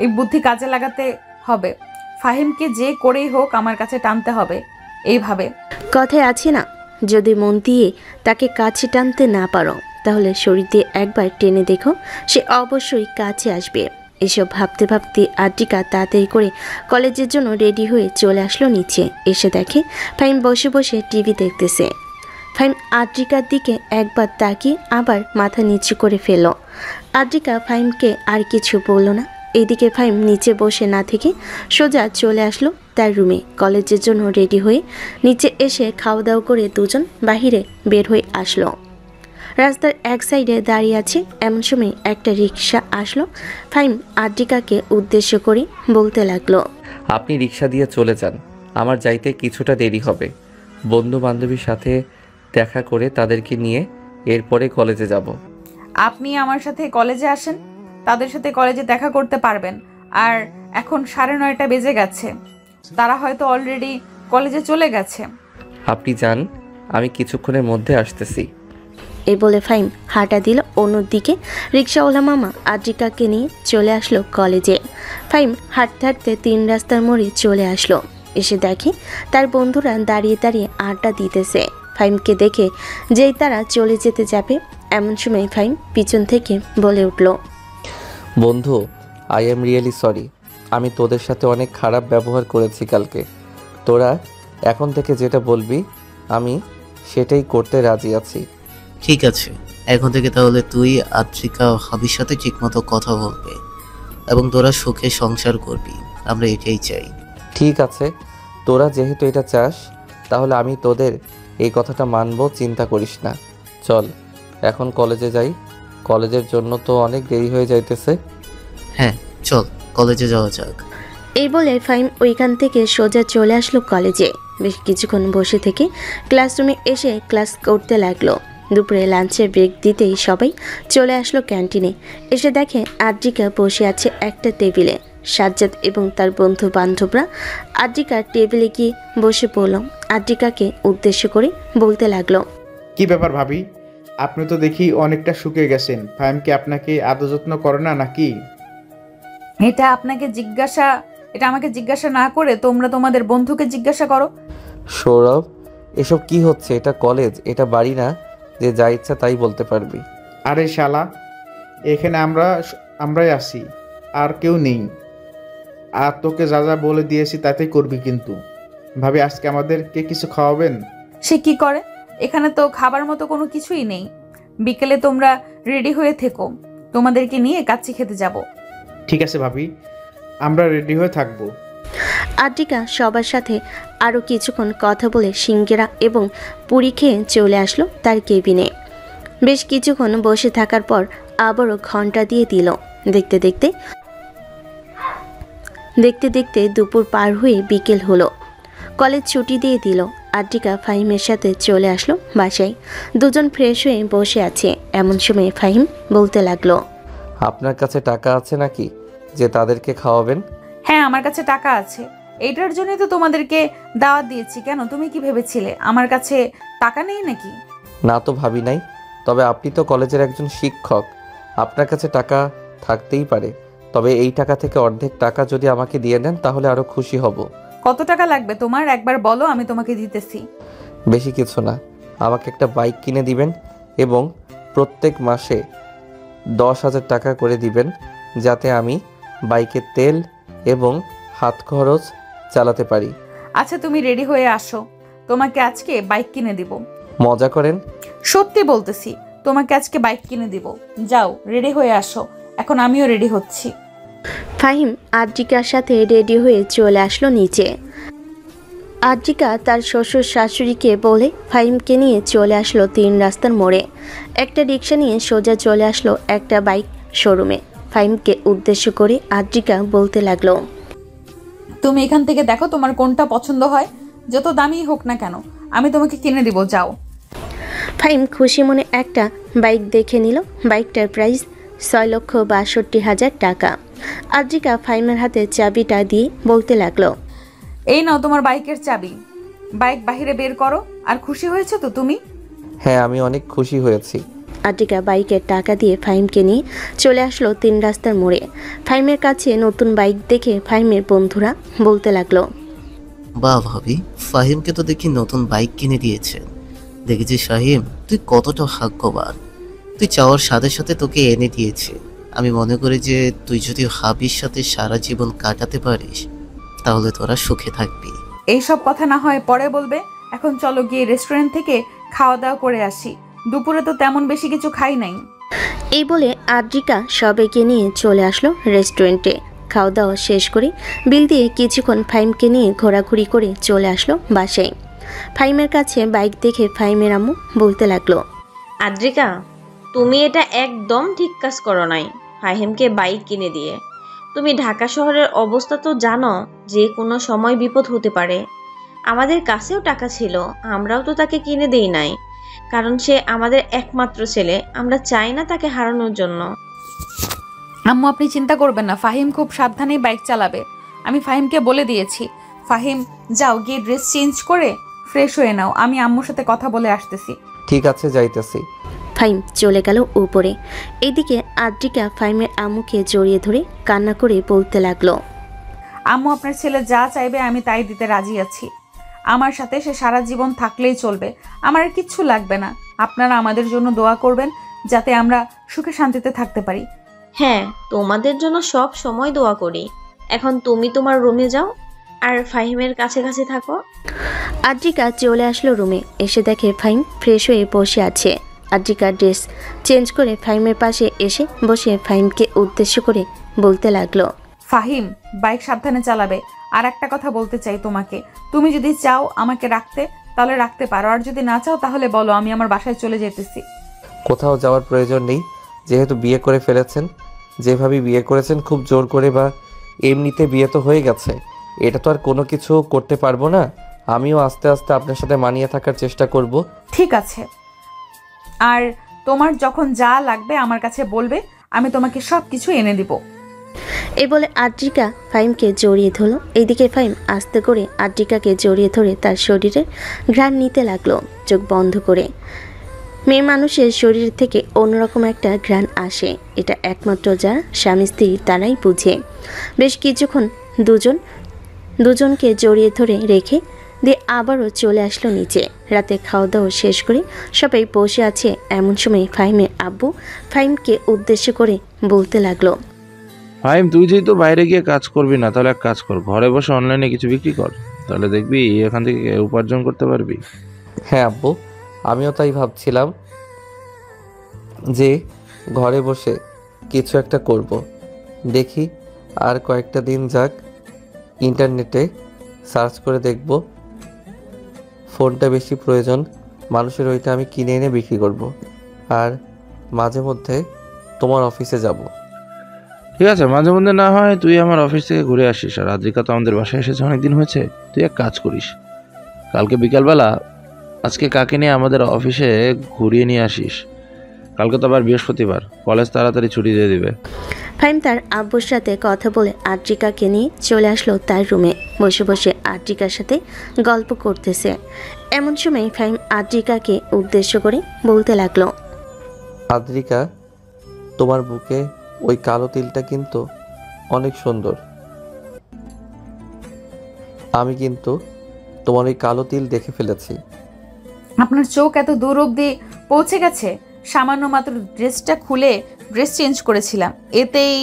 এই বুদ্ধি কাজে লাগাতে হবে। ফাহিমকে যে করেই হোক আমার কাছে টানতে হবে। এইভাবে কথায় আছে না, যদি মন দিয়ে তাকে কাছে টানতে না পারো তাহলে শরীর দিয়ে একবার টেনে দেখো, সে অবশ্যই কাছে আসবে। এসব ভাবতে ভাবতে আদ্রিকা তাড়াতাড়ি করে কলেজের জন্য রেডি হয়ে চলে আসলো নিচে। এসে দেখে ফাহিম বসে বসে টিভি দেখতেছে। ফাহিম আদ্রিকার দিকে একবার তাকিয়ে আবার মাথা নিচু করে ফেলল। আদ্রিকা ফাহিমকে আর কিছু বলল না। এদিকে ফাহিম নিচে বসে না থেকে সোজা চলে আসলো তার রুমে। কলেজের জন্য রেডি হয়ে নিচে এসে খাওয়া দাওয়া করে দুজন বাহিরে বের হয়ে আসলো। রাস্তার এক সাইডে দাঁড়িয়ে আছে এমন সময় একটা রিক্সা আসলো। ফাহিম আদ্রিকাকে উদ্দেশ্য করে বলতে লাগলো, আপনি রিক্সা দিয়ে চলে যান, আমার যাইতে কিছুটা দেরি হবে। বন্ধু বান্ধবীর সাথে দেখা করে তাদেরকে নিয়ে এরপরে কলেজে যাব। আপনি আমার সাথে কলেজে আসেন, তাদের সাথে কলেজে দেখা করতে পারবেন। আর এখন 9:30 বেজে গেছে, তারা হয়তো অলরেডি কলেজে চলে গেছে। আপনি যান, আমি কিছুক্ষণের মধ্যে আসতেছি। এই বলে ফাহিম হাঁটা দিল অন্যদিকে। রিক্সাওয়ালা মামা আদ্রিকাকে নিয়ে চলে আসলো কলেজে। ফাহিম হাঁটতে হাঁটতে 3 রাস্তার মোড়ে চলে আসলো। এসে দেখে তার বন্ধুরা দাঁড়িয়ে দাঁড়িয়ে আড্ডা দিতেছে। ফাহিমকে দেখে যেই তারা চলে যেতে যাবে এমন সময় ফাহিম পিছন থেকে বলে উঠল, বন্ধু, আই এম রিয়েলি সরি। আমি তোদের সাথে অনেক খারাপ ব্যবহার করেছি কালকে। তোরা এখন থেকে যেটা বলবি আমি সেটাই করতে রাজি আছি। ঠিক আছে, এখন থেকে তাহলে তুই আদ্রিকা ও হাবির সাথে ঠিকমতো কথা বলবে এবং তোরা সুখে সংসার করবি, আমরা এটাই চাই। ঠিক আছে, তোরা যেহেতু এটা চাস তাহলে আমি তোদের এই কথাটা মানবো, চিন্তা করিস না। চল এখন কলেজে যাই, কলেজের জন্য তো অনেক দেরি হয়ে যাইতেছে। হ্যাঁ চল কলেজে যাওয়া যাক। এই বলে ফাহিম ওইখান থেকে সোজা চলে আসলো কলেজে। বেশ কিছুক্ষণ বসে থেকে ক্লাসরুমে এসে ক্লাস করতে লাগলো। দুপুরে লাঞ্চের ব্রেক দিতেই সবাই চলে আসলো ক্যান্টিনে। এসে দেখে আদ্রিকা বসে আছে একটা টেবিলে। সাজ্জাদ এবং তার বন্ধু বান্ধবরা আদ্রিকার টেবিলে গিয়ে বসে পড়ল। আদ্রিকাকে উদ্দেশ্য করে বলতে লাগলো, কি ব্যাপার ভাবি, আপনি তো দেখি অনেকটা শুকিয়ে গেছেন। ফাহিম কি আপনাকে আদর যত্ন করে না নাকি? এটা আমাকে জিজ্ঞাসা না করে তোমরা তোমাদের বন্ধুকে জিজ্ঞাসা করো। সৌরভ, এসব কি হচ্ছে? এটা কলেজ, এটা বাড়ি না যে যা ইচ্ছা তাই বলতে পারবি। আরে শালা, এখানে আমরাই আছি, আর কেউ নেই। আর তোকে যা যা বলে দিয়েছি তাতেই করবি। কিন্তু ভাবি, আজকে আমাদেরকে কিছু খাওয়াবেন? সে কি করে? এখানে তো খাবার মতো কোনো কিছুই নেই। বিকেলে তোমরা রেডি হয়ে থেকো, তোমাদেরকে নিয়ে কাচ্চি খেতে যাব। ঠিক আছে ভাবি, আমরা রেডি হয়ে থাকবো। আদ্রিকা সবার সাথে আরও কিছুক্ষণ কথা বলে সিঙ্গারা এবং পুরি খেয়ে চলে আসলো তার কেবিনে। বেশ কিছুক্ষণ বসে থাকার পর আবারও ঘন্টা দিয়ে দিল। দেখতে দেখতে দুপুর পার হয়ে বিকেল হলো। কলেজ ছুটি দিয়ে দিল। আদ্রিকা ফাহিমের সাথে চলে আসলো বাসায়। দুজন ফ্রেশ হয়ে বসে আছে এমন সময় ফাহিম বলতে লাগলো, আপনার কাছে টাকা আছে নাকি যে তাদেরকে খাওয়াবেন? হ্যাঁ, আমার কাছে টাকা আছে। এইটার জন্যই তো তোমাদেরকে দাওয়াত দিয়েছি। কেন, তুমি কি ভেবেছিলে আমার কাছে টাকা নেই নাকি? না তো ভাবি নাই, তবে আপনি তো কলেজের একজন শিক্ষক, আপনার কাছে টাকা থাকতেই পারে। তবে এই টাকা থেকে অর্ধেক টাকা যদি আমাকে দিয়ে দেন তাহলে আরও খুশি হব। কত টাকা লাগবে তোমার একবার বলো, আমি তোমাকে দিতেছি। বেশি কিছু না, আমাকে একটা বাইক কিনে দিবেন এবং প্রত্যেক মাসে 10,000 টাকা করে দিবেন, যাতে আমি বাইকের তেল এবং হাত খরচ চালাতে পারি। আচ্ছা, তুমি রেডি হয়ে আসো, তোমাকে আজকে বাইক কিনে দিব। মজা করেন? সত্যি বলতেছি, তোমাকে আজকে বাইক কিনে দিব। যাও রেডি হয়ে আসো, এখন আমিও রেডি হচ্ছি। ফাহিম আদ্রিকার সাথে রেডি হয়ে চলে আসলো নিচে। আদ্রিকা তার শ্বশুর শাশুড়িকে বলে ফাহিমকে নিয়ে চলে আসলো 3 রাস্তার মোড়ে। একটা রিক্সা নিয়ে সোজা চলে আসলো একটা বাইক শোরুমে। ফাহিমকে উদ্দেশ্য করে আদ্রিকা বলতে লাগলো, তুমি এখান থেকে দেখো তোমার কোনটা পছন্দ হয়, যত দামি হোক না কেন আমি তোমাকে কিনে দিব, যাও। ফাহিম খুশি মনে একটা বাইক দেখে নিল। বাইকটার প্রাইস 6,62,000 টাকা। আদ্রিকা ফাহিমের হাতে চাবিটা দিয়ে বলতে লাগলো, এই নাও তোমার বাইকের চাবি, বাইক বাহিরে বের করো। আর খুশি হয়েছো তো তুমি? হ্যাঁ, আমি অনেক খুশি হয়েছি। আদ্রিকা বাইকের টাকা দিয়ে ফাহিমকে নিয়ে চলে আসলো 3 রাস্তার মোড়ে। ফাহিমের কাছে নতুন বাইক দেখে ফাহিমের বন্ধুরা বলতে লাগলো, বাহ ভাবি, ফাহিমকে তো দেখি নতুন বাইক কিনে দিয়েছে। দেখেছি ফাহিম, তুই কতটা ভাগ্যবান। তুই চাওয়ার সাথে সাথে তোকে এনে দিয়েছে। আমি মনে করি যে তুই যদি হাবির সাথে সারা জীবন কাটাতে পারিস তাহলে তোরা সুখে থাকবি। এইসব কথা না হয় পরে বলবে, এখন চলো গিয়ে রেস্টুরেন্ট থেকে খাওয়া দাওয়া করে আসি। দুপুরে তো তেমন বেশি কিছু খাই নাই। এই বলে আদ্রিকা সবাইকে নিয়ে চলে আসলো রেস্টুরেন্টে। খাওয়া দাওয়া শেষ করে বিল দিয়ে কিছুক্ষণ ফাইমকে নিয়ে ঘোরাঘুরি করে চলে আসলো বাসায়। ফাইমের কাছে বাইক দেখে ফাইমের আম্মু বলতে লাগলো, আদ্রিকা, তুমি এটা একদম ঠিক কাজ করো নাই ফাহিমকে বাইক কিনে দিয়ে। তুমি ঢাকা শহরের অবস্থা তো জানো, যে কোনো সময় বিপদ হতে পারে। আমাদের কাছেও টাকা ছিল, আমরাও তো তাকে কিনে দেই নাই, কারণ সে আমাদের একমাত্র ছেলে। আমরা চাই না তাকে হারানোর জন্য। আম্মু আপনি চিন্তা করবেন না, ফাহিম খুব সাবধানেই বাইক চালাবে। আমি ফাহিমকে বলে দিয়েছি। ফাহিম যাও গিয়ে ড্রেস চেঞ্জ করে ফ্রেশ হয়ে নাও, আমি আম্মুর সাথে কথা বলে আসতেছি। ঠিক আছে, যাইতেছি। ফাইম চলে গেল উপরে। এদিকে আদ্রিকা ফাইমের আম্মুকে জড়িয়ে ধরে কান্না করে বলতে লাগলো, আম্মু আপনার ছেলে যা চাইবে আমি তাই দিতে রাজি আছি। আমার সাথে সে সারা জীবন থাকলেই চলবে, আমার আর কিচ্ছু লাগবে না। আপনারা আমাদের জন্য দোয়া করবেন যাতে আমরা সুখে শান্তিতে থাকতে পারি। হ্যাঁ, তোমাদের জন্য সব সময় দোয়া করি। এখন তুমি তোমার রুমে যাও আর ফাহিমের কাছে কাছে থাকো। আদ্রিকা চলে আসলো রুমে। এসে দেখে ফাইম ফ্রেশ হয়ে বসে আছে। আদ্রিকা ড্রেস চেঞ্জ করে ফাইমের পাশে এসে বসে ফাইমকে উদ্দেশ্য করে বলতে লাগলো, ফাহিম বাইক সাবধানে চালাবে। আর একটা কথা বলতে চাই তোমাকে, তুমি যদি চাও আমাকে রাখতে তাহলে রাখতে পারো, আর যদি না চাও তাহলে বলো, আমি আমার বাসায় চলে যেতেছি। কোথাও যাওয়ার প্রয়োজন নেই, যেহেতু বিয়ে করে ফেলেছেন। যেভাবে বিয়ে করেছেন খুব জোর করে বা এমনিতে বিয়ে তো হয়ে গেছে, এটা তো আর কোনো কিছু করতে পারবো না। আমিও আস্তে আস্তে আপনার সাথে মানিয়ে থাকার চেষ্টা করব। ঠিক আছে, আর তোমার যখন যা লাগবে আমার কাছে বলবে, আমি তোমাকে সব কিছু এনে দিব। এই বলে আদ্রিকা ফাইমকে জড়িয়ে ধরলো। এইদিকে ফাইম আস্তে করে আদ্রিকাকে জড়িয়ে ধরে তার শরীরে ঘ্রাণ নিতে লাগলো চোখ বন্ধ করে। মেয়ে মানুষের শরীর থেকে অন্যরকম একটা ঘ্রাণ আসে, এটা একমাত্র যারা স্বামী স্ত্রী তারাই বুঝে। বেশ কিছুক্ষণ দুজনকে জড়িয়ে ধরে রেখে দিয়ে আবারও চলে আসলো নিচে। রাতে খাওয়া দাওয়া শেষ করে সবাই বসে আছে। এমন সময় ফাহিমের আব্বু ফাহিমকে উদ্দেশ্য করে বলতে লাগলো, ফাহিম, তুই যেহেতু বাইরে গিয়ে কাজ করবি না, তাহলে এক কাজ কর, ঘরে বসে অনলাইনে কিছু বিক্রি কর, তাহলে দেখবি এখান থেকে উপার্জন করতে পারবি। হ্যাঁ আব্বু, আমিও তাই ভাবছিলাম যে ঘরে বসে কিছু একটা করব। দেখি আর কয়েকটা দিন যাক, ইন্টারনেটে সার্চ করে দেখব ফোনটা বেশি প্রয়োজন মানুষের, ওইটা আমি কিনে এনে বিক্রি করব। আর মাঝে মধ্যে তোমার অফিসে যাব। ঠিক আছে, মাঝে মধ্যে না হয় তুই আমার অফিস থেকে ঘুরে আসিস। আর আদ্রিকা তো আমাদের বাসায় এসেছে অনেকদিন হয়েছে, তুই এক কাজ করিস, কালকে বিকালবেলা আজকে কাকে নিয়ে আমাদের অফিসে ঘুরিয়ে নিয়ে আসিস। কালকে তো আবার বৃহস্পতিবার, কলেজ তাড়াতাড়ি ছুটি দিয়ে দিবে। ফাহিম তার আব্বুর সাথে কথা বলে আদ্রিকাকে নিয়ে চলে আসলো তার রুমে। বসে বসে আদ্রিকার সাথে গল্প করতেছে। এমন সময় ফাহিম আদ্রিকাকে উদ্দেশ্য করে বলতে লাগলো, আদ্রিকা, তোমার বুকে ওই কালো তিলটা কিন্তু অনেক সুন্দর। আমি কিন্তু তোমার ওই কালো তিল দেখে ফেলেছি। আপনার চোখ এত দূর অবধি পৌঁছে গেছে? সামান্য মাত্র ড্রেসটা খুলে ড্রেস চেঞ্জ করেছিলাম, এতেই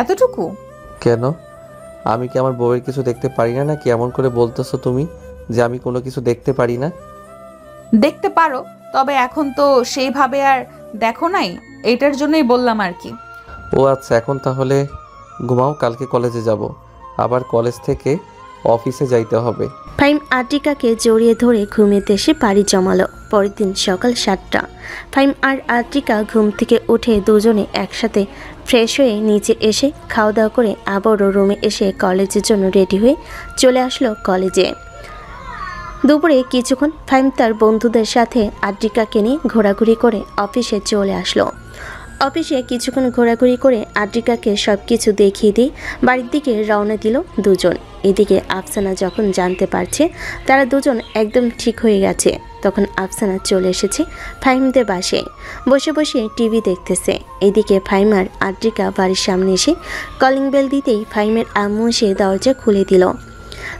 এতটুকু? কেন, আমি কি আমার বউয়ের কিছু দেখতে পারি না নাকি? এমন করে বলতেছো তুমি যে আমি কোনো কিছু দেখতে পারি না? দেখতে পারো, তবে এখন তো সেইভাবে আর দেখো নাই, এইটার জন্যই বললাম আর কি। ও আচ্ছা, এখন তাহলে ঘুমাও, কালকে কলেজে যাব, আবার কলেজ থেকে অফিসে যাইতে হবে। ফাহিম আদ্রিকাকে জড়িয়ে ধরে ঘুমিয়ে এসে পাড়ি জমালো। পরের দিন সকাল 7টা। ফাহিম আর আদ্রিকা ঘুম থেকে উঠে দুজনে একসাথে ফ্রেশ হয়ে নিচে এসে খাওয়া দাওয়া করে আবারও রুমে এসে কলেজের জন্য রেডি হয়ে চলে আসলো কলেজে। দুপুরে কিছুক্ষণ ফাহিম তার বন্ধুদের সাথে আদ্রিকাকে নিয়ে ঘোরাঘুরি করে অফিসে চলে আসলো। অফিসে কিছুক্ষণ ঘোরাঘুরি করে আদ্রিকাকে সব কিছু দেখিয়ে দিয়ে বাড়ির দিকে রওনা দিল দুজন। এদিকে আফসানা যখন জানতে পারছে তারা দুজন একদম ঠিক হয়ে গেছে, তখন আফসানা চলে এসেছে ফাহিমদের বাসায়। বসে বসে টিভি দেখতেছে। এদিকে ফাহিম আর আদ্রিকা বাড়ির সামনে এসে কলিং বেল দিতেই ফাহিমের আম্মু এসে দরজা খুলে দিল।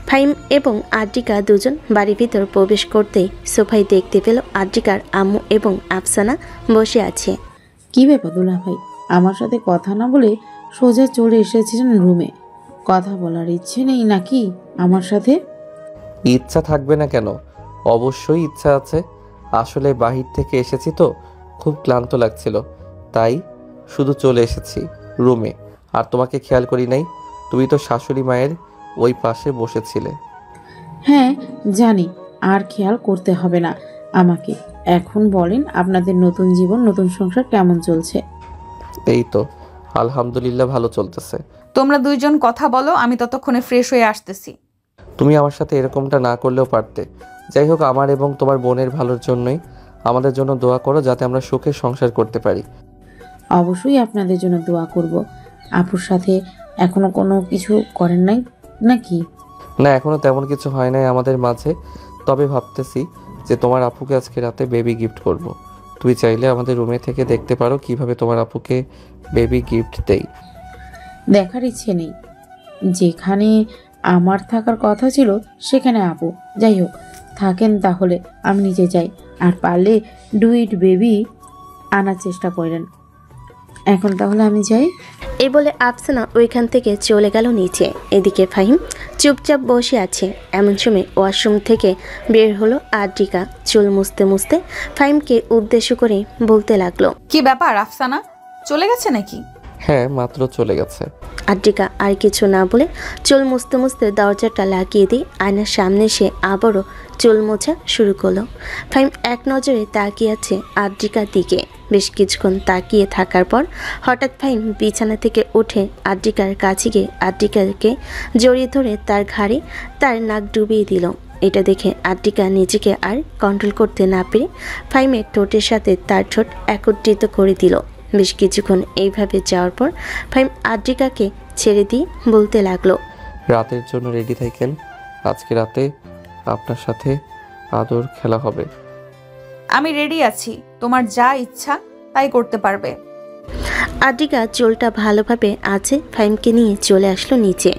ফাহিম এবং আদ্রিকা দুজন বাড়ির ভিতর প্রবেশ করতেই সোফায় দেখতে পেল আদ্রিকার আম্মু এবং আফসানা বসে আছে। কি ব্যাপার দুলা ভাই, আমার সাথে কথা না বলে সোজা চলে এসেছেন রুমে। কথা বলার ইচ্ছে নেই নাকি আমার সাথে? ইচ্ছা থাকবে না কেন, অবশ্যই ইচ্ছা আছে। আসলে বাহির থেকে এসেছি তো খুব ক্লান্ত লাগছিল, তাই শুধু চলে এসেছি রুমে। আর তোমাকে খেয়াল করি নাই, তুমি তো শাশুড়ি মায়ের ওই পাশে বসেছিলে। হ্যাঁ জানি, আর খেয়াল করতে হবে না আমাকে। এখন বলেন আপনাদের নতুন জীবন, নতুন সংসার কেমন চলছে? এই তো আলহামদুলিল্লাহ ভালো চলতেছে। তোমরা দুইজন কথা বলো, আমি ততক্ষণে ফ্রেশ হয়ে আসতেছি। তুমি আমার সাথে এরকমটা না করলেও পারতে। যাই হোক, আমার এবং তোমার বোনের ভালোর জন্যই আমাদের জন্য দোয়া করো, যাতে আমরা সুখে সংসার করতে পারি। অবশ্যই আপনাদের জন্য দোয়া করব। আপুর সাথে এখনো কোনো কিছু করেন নাই নাকি? না, এখনো তেমন কিছু হয় নাই আমাদের মাঝে, তবে ভাবতেছি যে তোমার আপুকে আজকে রাতে বেবি গিফট করব। তুমি চাইলে আমাদের রুমে থেকে দেখতে পারো কিভাবে তোমার আপুকে বেবি গিফট দেই। দেখার ইচ্ছে নেই, যেখানে আমার থাকার কথা ছিল সেখানে আপু। যাই হোক, থাকেন তাহলে, আমি নিজে যাই। আর পারলে ডুইট বেবি আনার চেষ্টা করেন। এখন তাহলে আমি যাই। এই বলে আফসানা ওইখান থেকে চলে গেল নিচে। এদিকে ফাহিম চুপচাপ বসে আছে। এমন সময় ওয়াশরুম থেকে বের হলো আদ্রিকা। চুল মুছতে মুছতে ফাহিমকে উদ্দেশ্য করে বলতে লাগলো, কি ব্যাপার আফসানা, চলে গেছে নাকি? হ্যাঁ, মাত্র চলে গেছে। আদ্রিকা আর কিছু না বলে চুল মুছতে মুছতে দরজাটা লাগিয়ে দিয়ে আয়নার সামনে এসে আবারও চুল মোছা শুরু করলো। ফাহিম এক নজরে তাকিয়ে আছে আদ্রিকার দিকে। বেশ কিছুক্ষণ তাকিয়ে থাকার পর হঠাৎ ফাহিম বিছানা থেকে উঠে আদ্রিকার কাছে গিয়ে আদ্রিকাকে জড়িয়ে ধরে তার ঘাড়ে তার নাক ডুবিয়ে দিল। এটা দেখে আদ্রিকা নিজেকে আর কন্ট্রোল করতে না পেরে ফাহিমের ঠোঁটের সাথে তার ঠোঁট একত্রিত করে দিল। বেশ কিছুক্ষণ এইভাবে যাওয়ার পর ফাহিম আদ্রিকাকে ছেড়ে দিয়ে বলতে লাগলো, রাতের জন্য রেডি থাকেন, আজকে রাতে আপনার সাথে আদর খেলা হবে। আমি রেডি আছি, তোমার যা ইচ্ছা তাই করতে পারবে। আদ্রিকা চুলটা ভালোভাবে আছে ফাহিমকে নিয়ে চলে আসলো নিচে।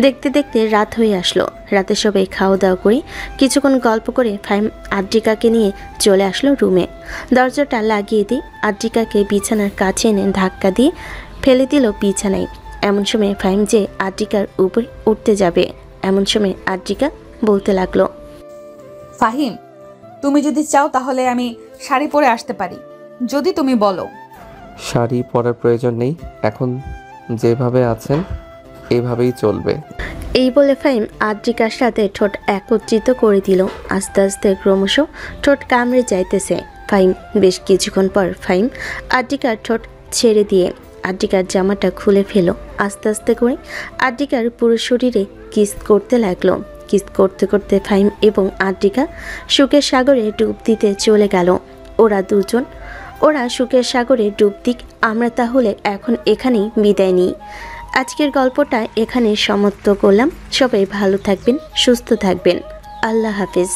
দেখতে দেখতে রাত হয়ে আসলো। রাতে সবাই খাওয়া দাওয়া করে কিছুক্ষণ গল্প করে ফাহিম আদ্রিকাকে নিয়ে চলে আসলো রুমে। দরজাটা লাগিয়ে দিয়ে আদ্রিকাকে বিছানার কাছে এনে ধাক্কা দিয়ে ফেলে দিল বিছানায়। এমন সময় ফাহিম যে আদ্রিকার উপরে উঠতে যাবে, এমন সময় আদ্রিকা বলতে লাগলো, ফাহিম, তুমি যদি চাও তাহলে আমি শাড়ি পরে আসতে পারি, যদি তুমি বলো। শাড়ি পরার প্রয়োজন নেই, এখন যেভাবে আছেন এভাবেই চলবে। এই বলে ফাহিম আদ্রিকার সাথে ঠোঁট একত্রিত করে দিল। আস্তে আস্তে ক্রমশ ঠোঁট কামড়ে যাইতেছে। ফাহিম বেশ কিছুক্ষণ পর ফাহিম আদ্রিকার ঠোঁট ছেড়ে দিয়ে আদ্রিকার জামাটা খুলে ফেলো। আস্তে আস্তে করে আদ্রিকার পুরো শরীরে কিস করতে লাগলো। কিস করতে করতে ফাহিম এবং আদ্রিকা সুখের সাগরে ডুব দিতে চলে গেল। ওরা সুখের সাগরে ডুব দিক, আমরা তাহলে এখন এখানেই বিদায় নিই। আজকের গল্পটা এখানে সমাপ্ত করলাম। সবাই ভালো থাকবেন, সুস্থ থাকবেন। আল্লাহ হাফেজ।